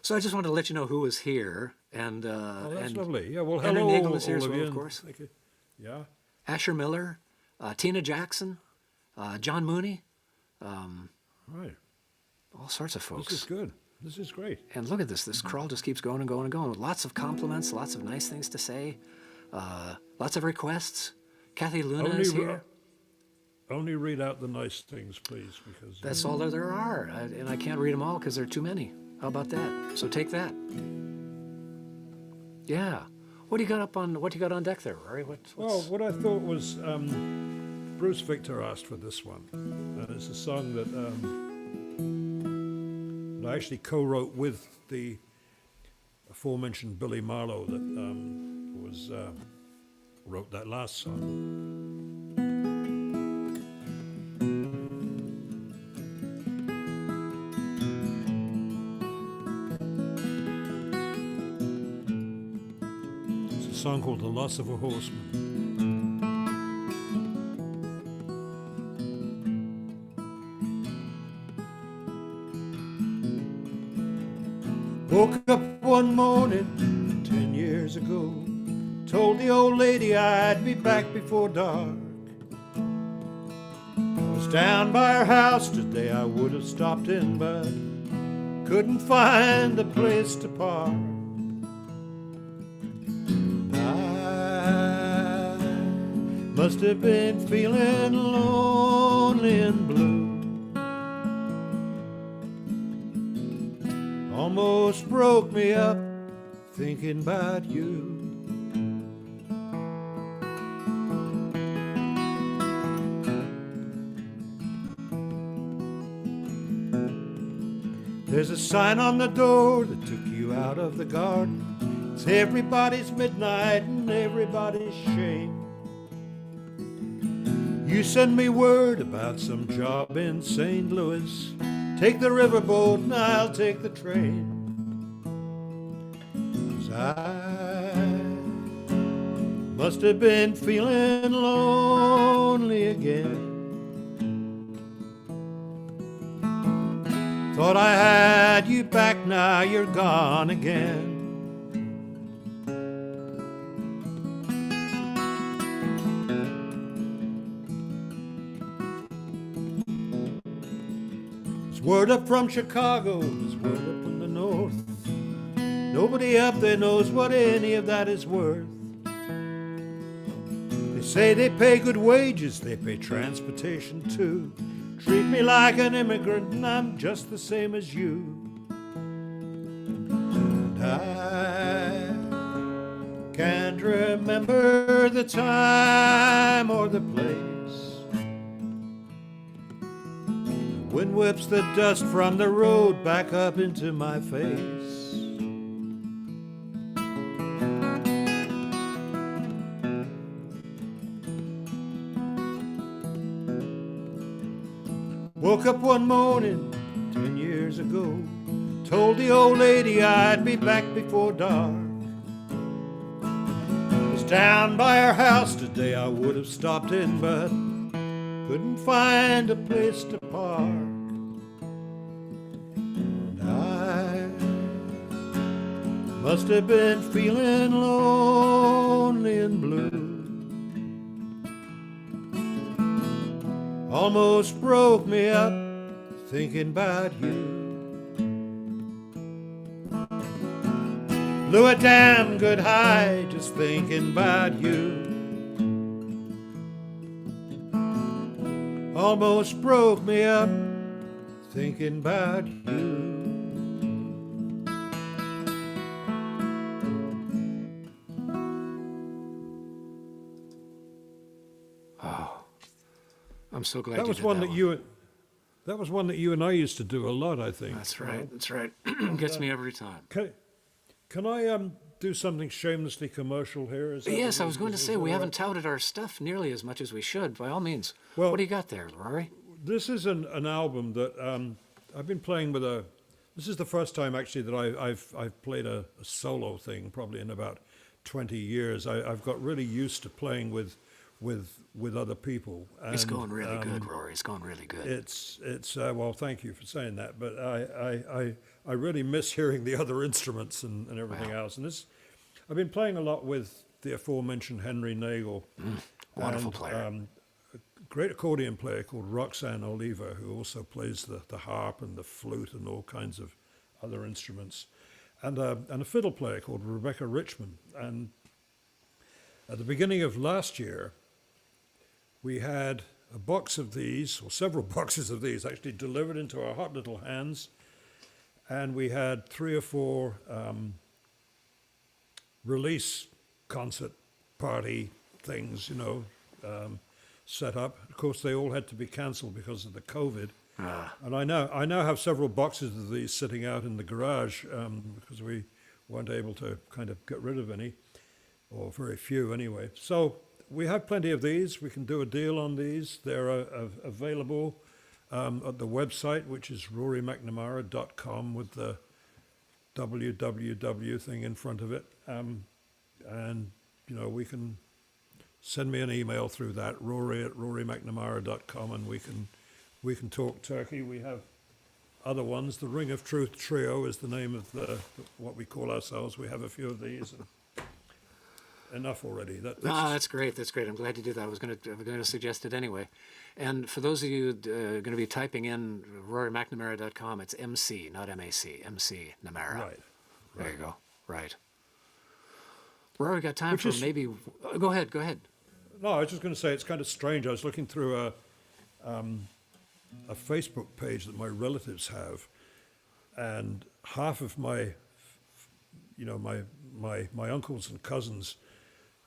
So I just wanted to let you know who was here, and that's lovely. Yeah, well, Henry hello, Nagel is here all as of well, you. of course. Thank you. Yeah. Asher Miller, Tina Jackson, John Mooney, right. All sorts of folks. This is good. This is great. And look at this. This crawl just keeps going and going and going. Lots of compliments, lots of nice things to say, lots of requests. Kathy Luna is here. Only read out the nice things, please, because that's all there are. And I can't read them all because there are too many. How about that? So take that. Yeah. What do you got on deck there, Rory? Well, what I thought was Bruce Victor asked for this one. And it's a song that I actually co-wrote with the aforementioned Billy Marlowe that wrote that last song. It's a song called The Loss of a Horseman. Woke up one morning 10 years ago, told the old lady I'd be back before dark. I was down by her house today, I would have stopped in, but couldn't find a place to park. I must have been feeling lonely and blue. Almost broke me up thinking about you. There's a sign on the door that took you out of the garden. It's everybody's midnight and everybody's shame. You send me word about some job in St. Louis. Take the riverboat and I'll take the train. 'Cause I must have been feeling lonely again. Thought I had you back, now you're gone again. Word up from Chicago, there's word up from the north. Nobody up there knows what any of that is worth. They say they pay good wages, they pay transportation too. Treat me like an immigrant and I'm just the same as you. And I can't remember the time or the place. Wind whips the dust from the road back up into my face. Woke up one morning 10 years ago, told the old lady I'd be back before dark. Was down by her house today, I would have stopped in, but couldn't find a place to park. And I must have been feeling lonely and blue. Almost broke me up thinking about you. Blew a damn good high just thinking about you. Almost broke me up thinking about you. Oh. I'm so glad that you was did one that that one. you. That was one that you and I used to do a lot, I think. That's right. That's right. Gets me every time. Can I do something shamelessly commercial here? Is that Yes, I was going to say we haven't touted our stuff nearly as much as we should. By all means. Well, what do you got there, Rory? This is an album that I've been playing with a. This is the first time actually that I've played a solo thing, probably in about 20 years. I've got really used to playing with other people. And, it's going really good, Rory. It's going really good. It's well, thank you for saying that. But I really miss hearing the other instruments and everything else. And I've been playing a lot with the aforementioned Henry Nagel, wonderful player. A great accordion player called Roxanne Oliva, who also plays the harp and the flute and all kinds of other instruments, and a fiddle player called Rebecca Richmond. And at the beginning of last year, we had a box of these, or several boxes of these, actually delivered into our hot little hands, and we had 3 or 4 release concert party things, set up. Of course, they all had to be cancelled because of the COVID. And I now have several boxes of these sitting out in the garage because we weren't able to kind of get rid of any, or very few anyway. So we have plenty of these. We can do a deal on these. They're available at the website, which is rorymcnamara.com with the www thing in front of it. And, we can send me an email through that, rory@rorymcnamara.com, and we can talk turkey. We have other ones. The Ring of Truth Trio is the name of what we call ourselves. We have a few of these. Enough already. That's great. That's great. I'm glad you did that. I was going to suggest it anyway. And for those of you going to be typing in rorymcnamara.com, it's MC, not MAC. MC Namara. Right. There you go. Right. Rory, got time for maybe. Go ahead. No, I was just going to say it's kind of strange. I was looking through a Facebook page that my relatives have, and half of my uncles and cousins,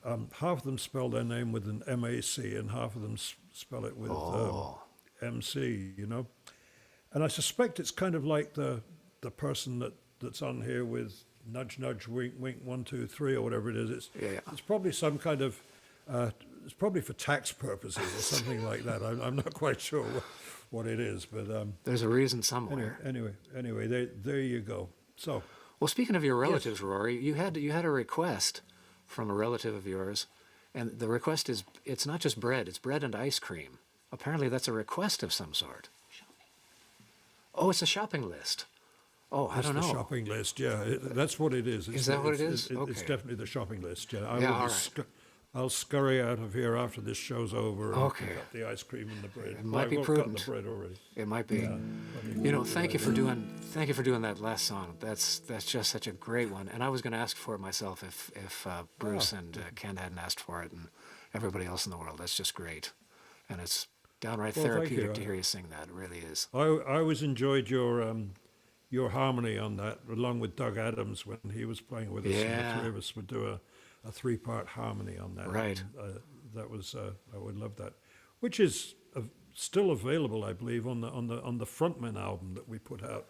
half of them spell their name with an MAC, and half of them spell it with MC. And I suspect it's kind of like the person that's on here with nudge, nudge, wink, wink, 1, 2, 3, or whatever it is. It's probably some kind of. It's probably for tax purposes or something like that. I'm not quite sure what it is, but there's a reason somewhere. Anyway, there you go. So, well, speaking of your relatives, yes. Rory, you had a request from a relative of yours, and the request is it's not just bread; it's bread and ice cream. Apparently, that's a request of some sort. Oh, it's a shopping list. Oh, I don't know. The shopping list, yeah, that's what it is. Is that what it is? Okay. It's definitely the shopping list. Yeah, all right. I'll scurry out of here after this show's over and pick up the ice cream and the bread. It might be prudent. I've got the bread already. It might be. Yeah, thank you for doing that last song. That's just such a great one. And I was going to ask for it myself if Bruce and Ken hadn't asked for it, and everybody else in the world. That's just great, and it's downright therapeutic to hear you sing that. It really is. I always enjoyed your harmony on that, along with Doug Adams when he was playing with us. Yeah. And the 3 of us would do a 3-part harmony on that. Right. That was I would love that, which is still available, I believe, on the Frontman album that we put out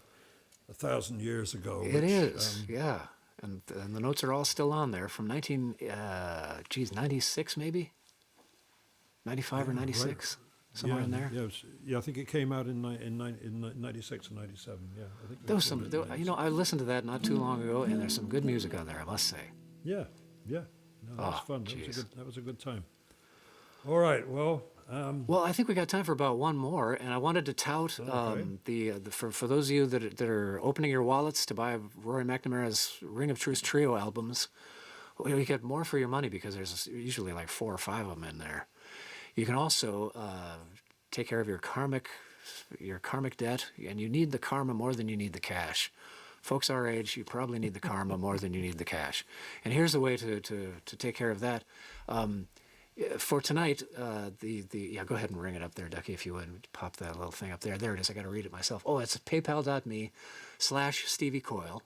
1,000 years ago. It is, yeah, and the notes are all still on there from 96 maybe, 95 or 96, somewhere in there. Yeah, I think it came out in 96 and 97. Yeah, I think there was some. I listened to that not too long ago, and there's some good music on there, I must say. Yeah. No, that was fun. That was a good time. All right, well. Well, I think we got time for about one more, and I wanted to tout for those of you that are opening your wallets to buy Rory McNamara's Ring of Truth Trio albums. You get more for your money because there's usually like 4 or 5 of them in there. You can also take care of your karmic debt, and you need the karma more than you need the cash. Folks our age, you probably need the karma more than you need the cash. And here's the way to take care of that. For tonight, go ahead and ring it up there, Ducky, if you would. Pop that little thing up there. There it is. I got to read it myself. Oh, it's paypal.me/Stevie Coyle.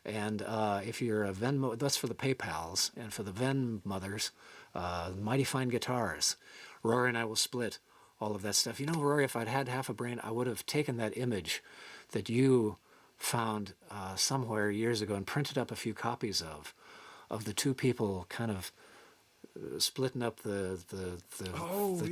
And if you're a Venmo, that's for the PayPals. And for the Ven mothers, Mighty Fine Guitars. Rory and I will split all of that stuff. You know, Rory, if I'd had half a brain, I would have taken that image that you found somewhere years ago and printed up a few copies of the two people kind of splitting up the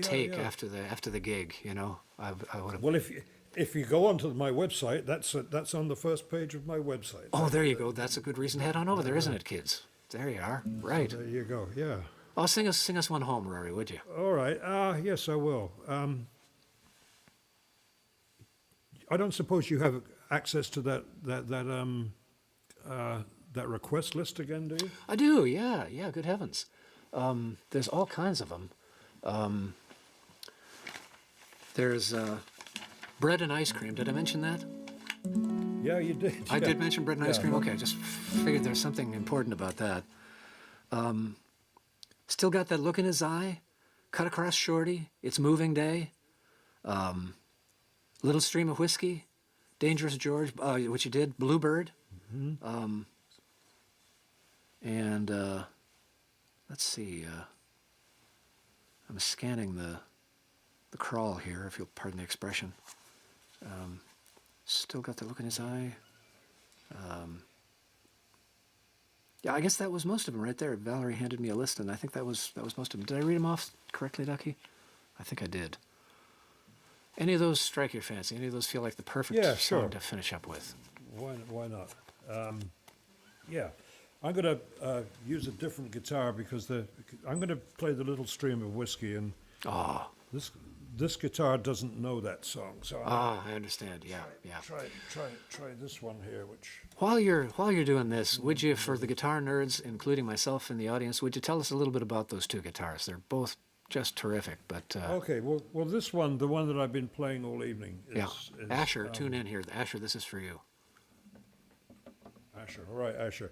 take after the gig. You know, I would have. Well, if you go onto my website, that's on the first page of my website. Oh, there you go. That's a good reason to head on over there, isn't it, kids? There you are. Right. There you go. Yeah. Oh, sing us one home, Rory, would you? All right. Yes, I will. I don't suppose you have access to that request list again, do you? I do. Yeah. Good heavens. There's all kinds of them. There's bread and ice cream. Did I mention that? Yeah, you did. I did mention bread and ice cream. Okay, I just figured there's something important about that. Still got that look in his eye. Cut across Shorty. It's moving day. Little stream of whiskey. Dangerous George, which you did. Bluebird. Mm-hmm. And let's see. I'm scanning the crawl here, if you'll pardon the expression. Still got the look in his eye. Yeah, I guess that was most of them right there. Valerie handed me a list, and I think that was most of them. Did I read them off correctly, Ducky? I think I did. Any of those strike your fancy? Any of those feel like the perfect song to finish up with? Why not? Yeah, I'm going to use a different guitar because I'm going to play the Little Stream of Whiskey, and this guitar doesn't know that song. So I understand. Yeah. Try this one here, which. While you're doing this, would you, for the guitar nerds, including myself in the audience, would you tell us a little bit about those two guitars? They're both just terrific, but... Okay, well, this one, the one that I've been playing all evening is... Asher, tune in here. Asher, this is for you. Asher, all right, Asher.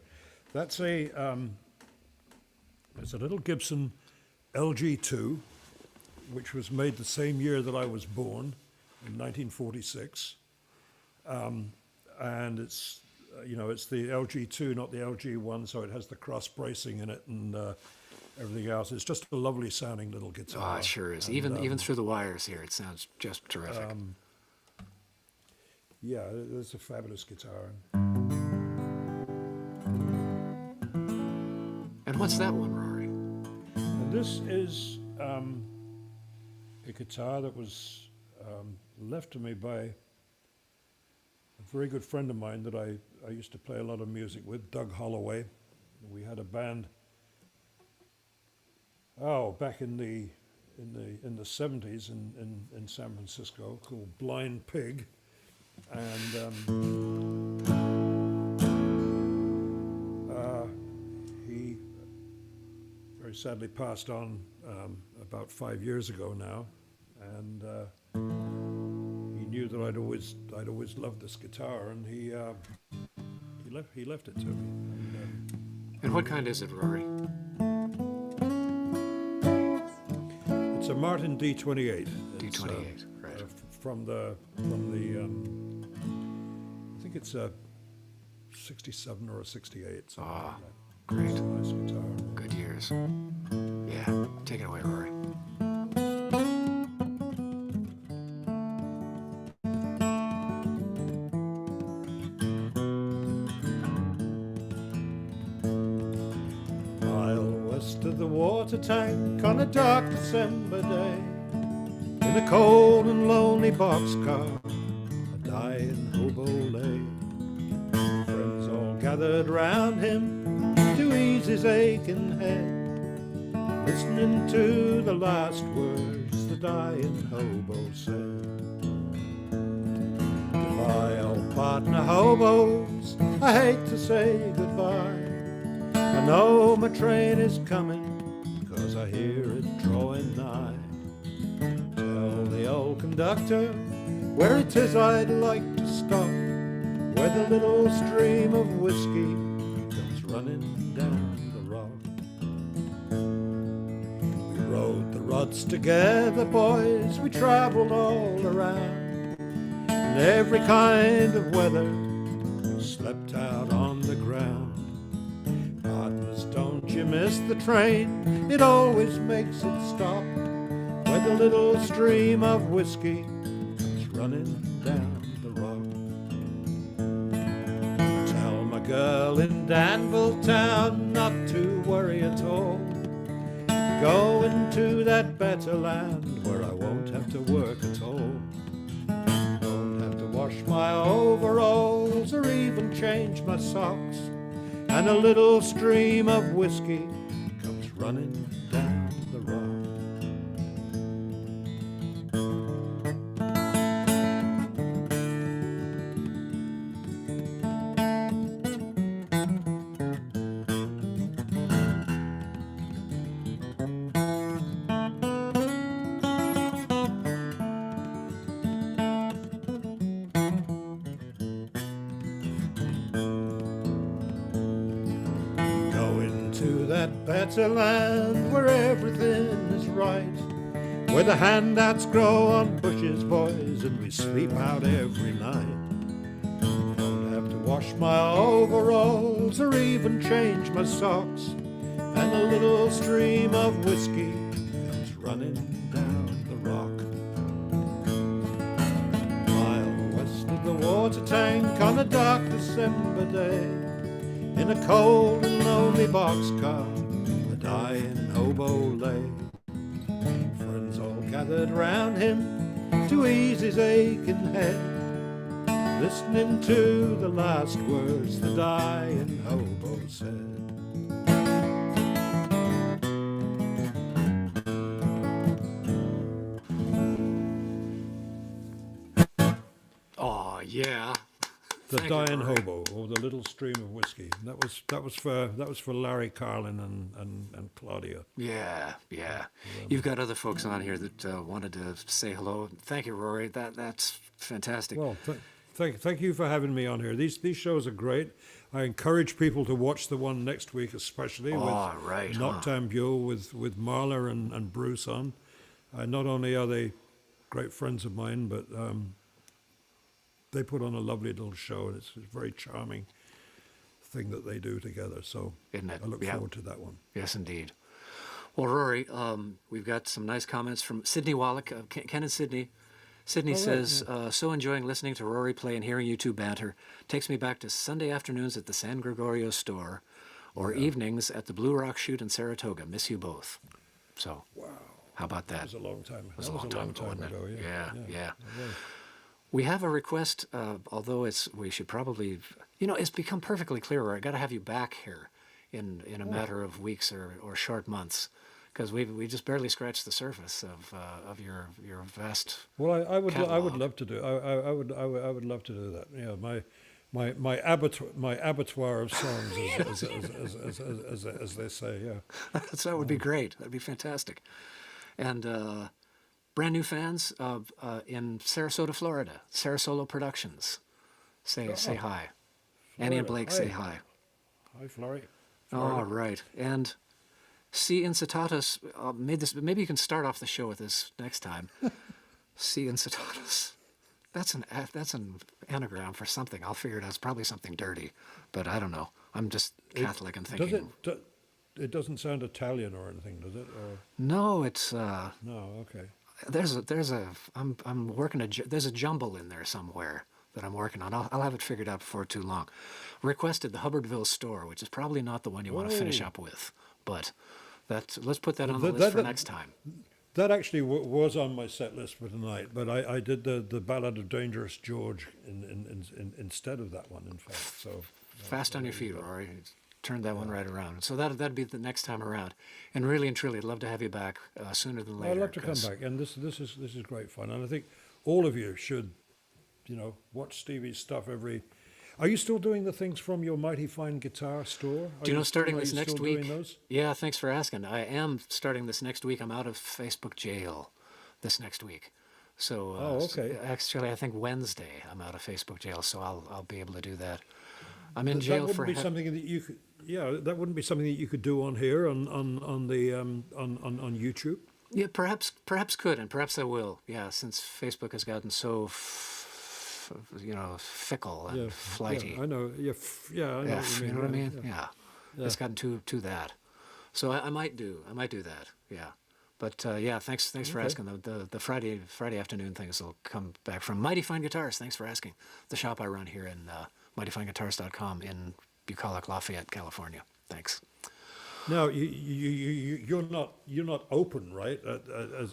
That's it's a little Gibson LG2, which was made the same year that I was born, in 1946. And it's, it's the LG2, not the LG1, so it has the cross bracing in it and everything else. It's just a lovely sounding little guitar. Oh, it sure is. And, even through the wires here, it sounds just terrific. Yeah, it's a fabulous guitar. And what's that one, Rory? And this is a guitar that was left to me by a very good friend of mine that I used to play a lot of music with, Doug Holloway. We had a band back in the 70s in San Francisco called Blind Pig, and he very sadly passed on about 5 years ago now, and he knew that I'd always loved this guitar, and he left it to me. And what kind is it, Rory? It's a Martin D28. D28, right. From the I think it's a 67 or a 68. Like great. It's a nice guitar. Good years. Yeah, take it away, Rory. To the water tank on a dark December day, in a cold and lonely boxcar, a dying hobo lay. Friends all gathered round him to ease his aching head, listening to the last words the dying hobo said. Goodbye, old partner hobos, I hate to say goodbye. I know my train is coming, 'cause I hear it drawing nigh. Tell the old conductor where it is I'd like to stop, where the little stream of whiskey comes running down the rock. We rode the rods together, boys, we travelled all around, in every kind of weather, slept out on the ground. Partners, don't you miss the train, it always makes it stop where the little stream of whiskey comes running down the rock. Tell my girl in Danville town not to worry at all. Going to that better land where I won't have to work at all. Don't have to wash my overalls or even change my socks. And a little stream of whiskey comes running down the rock. Better land where everything is right, where the handouts grow on bushes, boys, and we sleep out every night. Don't have to wash my overalls or even change my socks, and a little stream of whiskey comes running down the rock. A mile west of the water tank on a dark December day, in a cold and lonely boxcar, dying hobo lay. Friends all gathered round him to ease his aching head, listening to the last words the dying hobo said. Oh yeah. The Thank Dying you, Rory. Hobo, or the Little Stream of Whiskey. That was for Larry Carlin and Claudia. Yeah. You've got other folks on here that wanted to say hello. Thank you, Rory. That's fantastic. Well, thank you for having me on here. These shows are great. I encourage people to watch the one next week, especially with Noctambule with Marla and Bruce on. Not only are they great friends of mine, but they put on a lovely little show, and it's a very charming thing that they do together. So Isn't it? I look forward to that one. Yes, indeed. Well, Rory, we've got some nice comments from Sydney Wallach, Ken and Sydney. Sydney says, so enjoying listening to Rory play and hearing you two banter. Takes me back to Sunday afternoons at the San Gregorio store or evenings at the Blue Rock Shoot in Saratoga. Miss you both. So, wow. How about that? That was a long time. It was a long time ago, wasn't it? Yeah. It was. We have a request, although we should probably, it's become perfectly clear. I got to have you back here in a matter of weeks or short months, because we just barely scratched the surface of your vast. Well, I would catalog. love to do. I would love to do that. Yeah, my abattoir of songs, as they say. Yeah, that would be great. That'd be fantastic, and. Brand new fans in Sarasota, Florida. Sarasolo Productions. Say hi. Florida. Annie and Blake say hi. Hi, Florrie. All right. And C. Incitatus made this. Maybe you can start off the show with this next time. C. Incitatus. That's an anagram for something. I'll figure it out. It's probably something dirty, but I don't know. I'm just Catholic and thinking. It doesn't sound Italian or anything, does it? Or? No, it's. No, okay. There's a jumble in there somewhere that I'm working on. I'll have it figured out before too long. Requested the Hubbardville store, which is probably not the one you want to finish up with, but let's put that on the list for next time. That actually was on my set list for tonight, but I did the Ballad of Dangerous George instead of that one, in fact. So fast on your feet, Rory. Turned that one right around. So that'd be the next time around. And really and truly, I'd love to have you back sooner than later. I'd love to come back, and this is great fun. And I think all of you should, watch Stevie's stuff every. Are you still doing the things from your Mighty Fine Guitar store? Do you know, starting this next week? Doing those? Yeah, thanks for asking. I am starting this next week. I'm out of Facebook jail this next week. So okay. Actually, I think Wednesday I'm out of Facebook jail, so I'll be able to do that. I'm in jail for. Something that you could. Yeah, that wouldn't be something that you could do on here on YouTube. Yeah, perhaps could, and perhaps I will. Yeah, since Facebook has gotten so fickle and flighty. Yeah, I know. I know what you mean. You know what I mean? Yeah. It's gotten to that. So I might do that. Yeah, But yeah, thanks for asking. The Friday afternoon things will come back from Mighty Fine Guitars. Thanks for asking. The shop I run here in mightyfineguitars.com in Bucolic, Lafayette, California. Thanks. Now you're not open, right?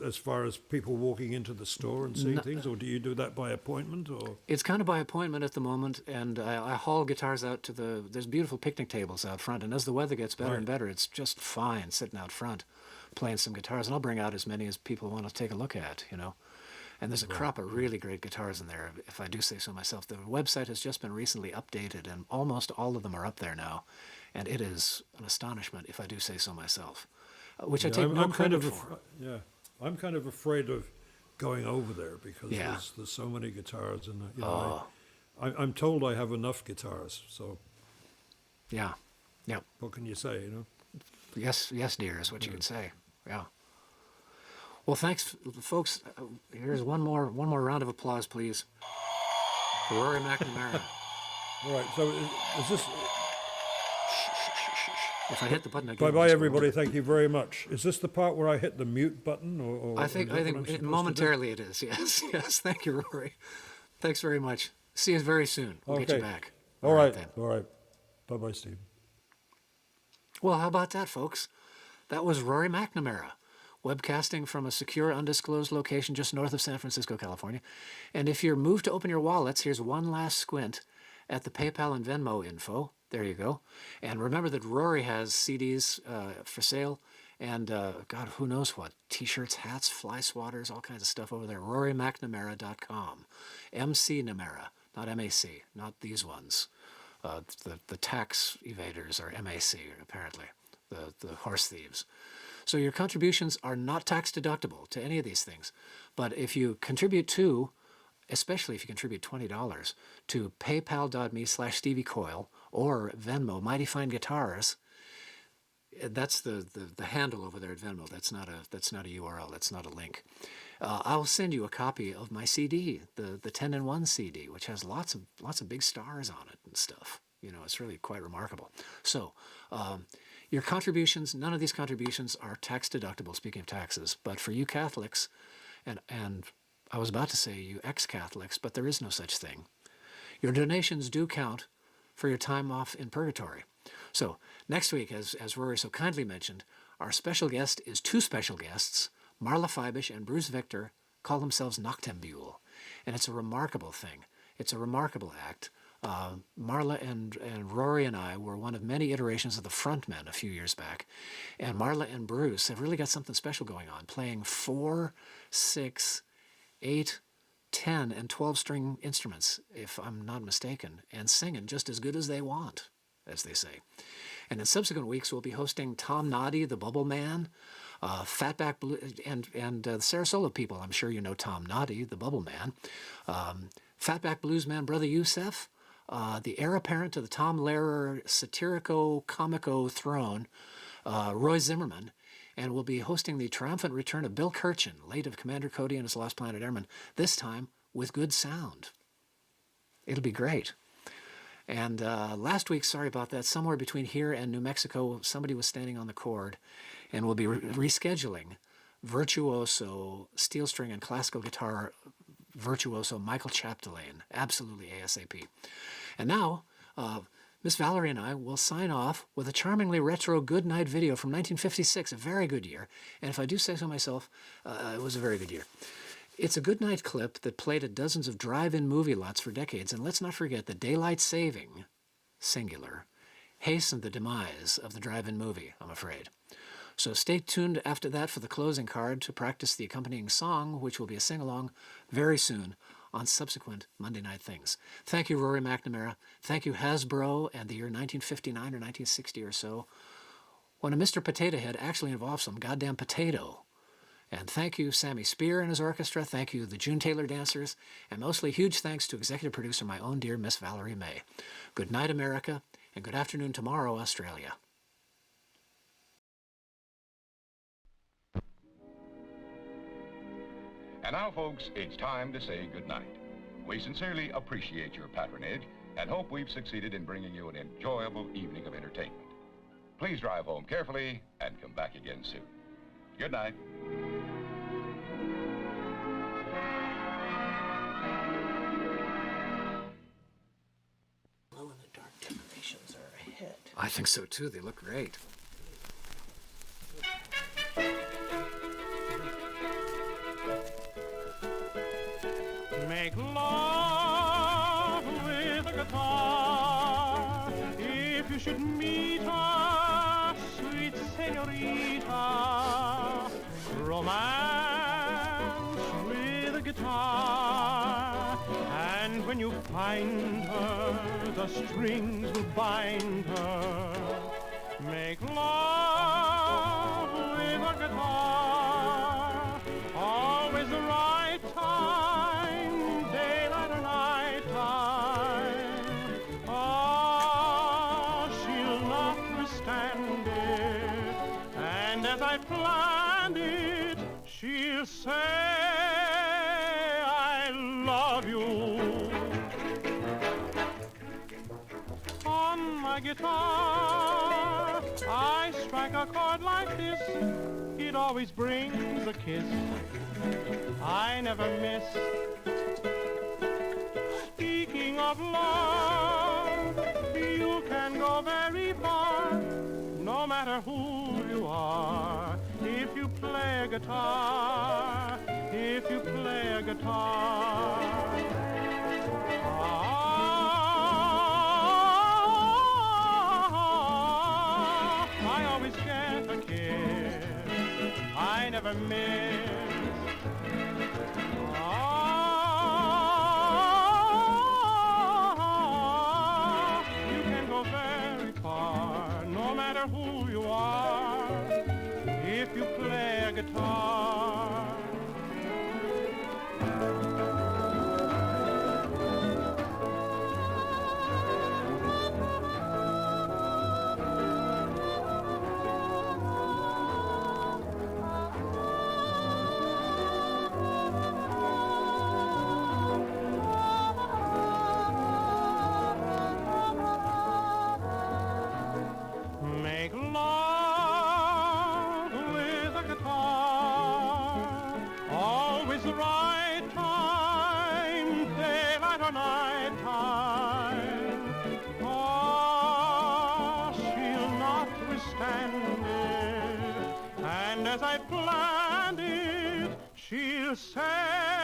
As far as people walking into the store and seeing things, or do you do that by appointment? Or it's kind of by appointment at the moment, and I haul guitars out to there's beautiful picnic tables out front, and as the weather gets better and better, it's just fine sitting out front, playing some guitars, and I'll bring out as many as people want to take a look at, you know. And there's a crop of really great guitars in there, if I do say so myself. The website has just been recently updated, and almost all of them are up there now. And it is an astonishment, if I do say so myself, which I take no credit for. I'm kind of afraid of going over there because there's so many guitars, and you know, I'm told I have enough guitars. So yeah. What can you say? You know. Yes, dear, is what you can say. Yeah. Well, thanks, folks. Here's one more round of applause, please, for Rory McNamara. All right. So is this? If I hit the button again. Bye, everybody. Thank you very much. Is this the part where I hit the mute button, or I think momentarily it is. Yes. Thank you, Rory. Thanks very much. See you very soon. We'll get you back. All right. Bye, Steve. Well, how about that, folks? That was Rory McNamara, webcasting from a secure, undisclosed location just north of San Francisco, California. And if you're moved to open your wallets, here's one last squint at the PayPal and Venmo info. There you go. And remember that Rory has CDs for sale and, God, who knows what, T-shirts, hats, fly swatters, all kinds of stuff over there. RoryMcNamara.com. MC Namara, not M-A-C, not these ones. The tax evaders are M-A-C, apparently, the horse thieves. So your contributions are not tax deductible to any of these things. But if you contribute to, especially if you contribute $20 to paypal.me/Stevie Coyle or Venmo, Mighty Fine Guitars, that's the handle over there at Venmo. That's not a URL. That's not a link. I'll send you a copy of my CD, the 10-in-1 CD, which has lots of big stars on it and stuff. You know, it's really quite remarkable. So your contributions, none of these contributions are tax deductible, speaking of taxes, but for you Catholics, and I was about to say you ex-Catholics, but there is no such thing. Your donations do count for your time off in purgatory. So next week, as Rory so kindly mentioned, our special guest is two special guests. Marla Fibish and Bruce Victor call themselves Noctambule, and it's a remarkable thing. It's a remarkable act. Marla and Rory and I were one of many iterations of the Frontmen a few years back, and Marla and Bruce have really got something special going on, playing 4, 6, 8, 10, and 12-string instruments, if I'm not mistaken, and singing just as good as they want, as they say. And in subsequent weeks, we'll be hosting Tom Noddy, the Bubble Man, Fatback Blue, and the Sarasolo people. I'm sure you know Tom Noddy, the Bubble Man. Fatback Blues Man, Brother Youssef, the heir apparent to the Tom Lehrer satirico-comico throne, Roy Zimmerman, and we'll be hosting the triumphant return of Bill Kirchen, late of Commander Cody and his Lost Planet Airmen, this time with good sound. It'll be great. And last week, sorry about that, somewhere between here and New Mexico, somebody was standing on the cord, and we'll be rescheduling virtuoso steel string and classical guitar virtuoso Michael Chapdelaine, absolutely ASAP. And now, Miss Valerie and I will sign off with a charmingly retro Good Night video from 1956, a very good year. And if I do say so myself, it was a very good year. It's a Good Night clip that played at dozens of drive-in movie lots for decades, and let's not forget that daylight saving, singular, hastened the demise of the drive-in movie, I'm afraid. So stay tuned after that for the closing card to practice the accompanying song, which will be a sing-along very soon on subsequent Monday Night Things. Thank you, Rory McNamara. Thank you, Hasbro, and the year 1959 or 1960 or so, when a Mr. Potato Head actually involved some goddamn potato. And thank you, Sammy Spear and his orchestra. Thank you, the June Taylor Dancers. And mostly huge thanks to executive producer, my own dear Miss Valerie May. Good night, America, and good afternoon tomorrow, Australia. And now, folks, it's time to say goodnight. We sincerely appreciate your patronage and hope we've succeeded in bringing you an enjoyable evening of entertainment. Please drive home carefully and come back again soon. Good night. Glow-in-the-dark decorations are a hit. I think so too. They look great. Make love with a guitar if you should meet a sweet senorita. Romance with a guitar, and when you find her, the strings will bind her. Make love with a guitar, always the right time, daylight or night time. Ah, she'll not withstand it, and as I planned it, she'll say, I love you. On my guitar, I strike a chord like this, it always brings a kiss. I never miss. Speaking of love, you can go very far, no matter who you are, if you play a guitar, if you play a guitar. I always get a kiss, I never miss. You can go very far, no matter who you are, if you play a guitar. Make love with a guitar, always the right time, daylight or night time. Oh, she'll not withstand it, and as I planned it, she'll say,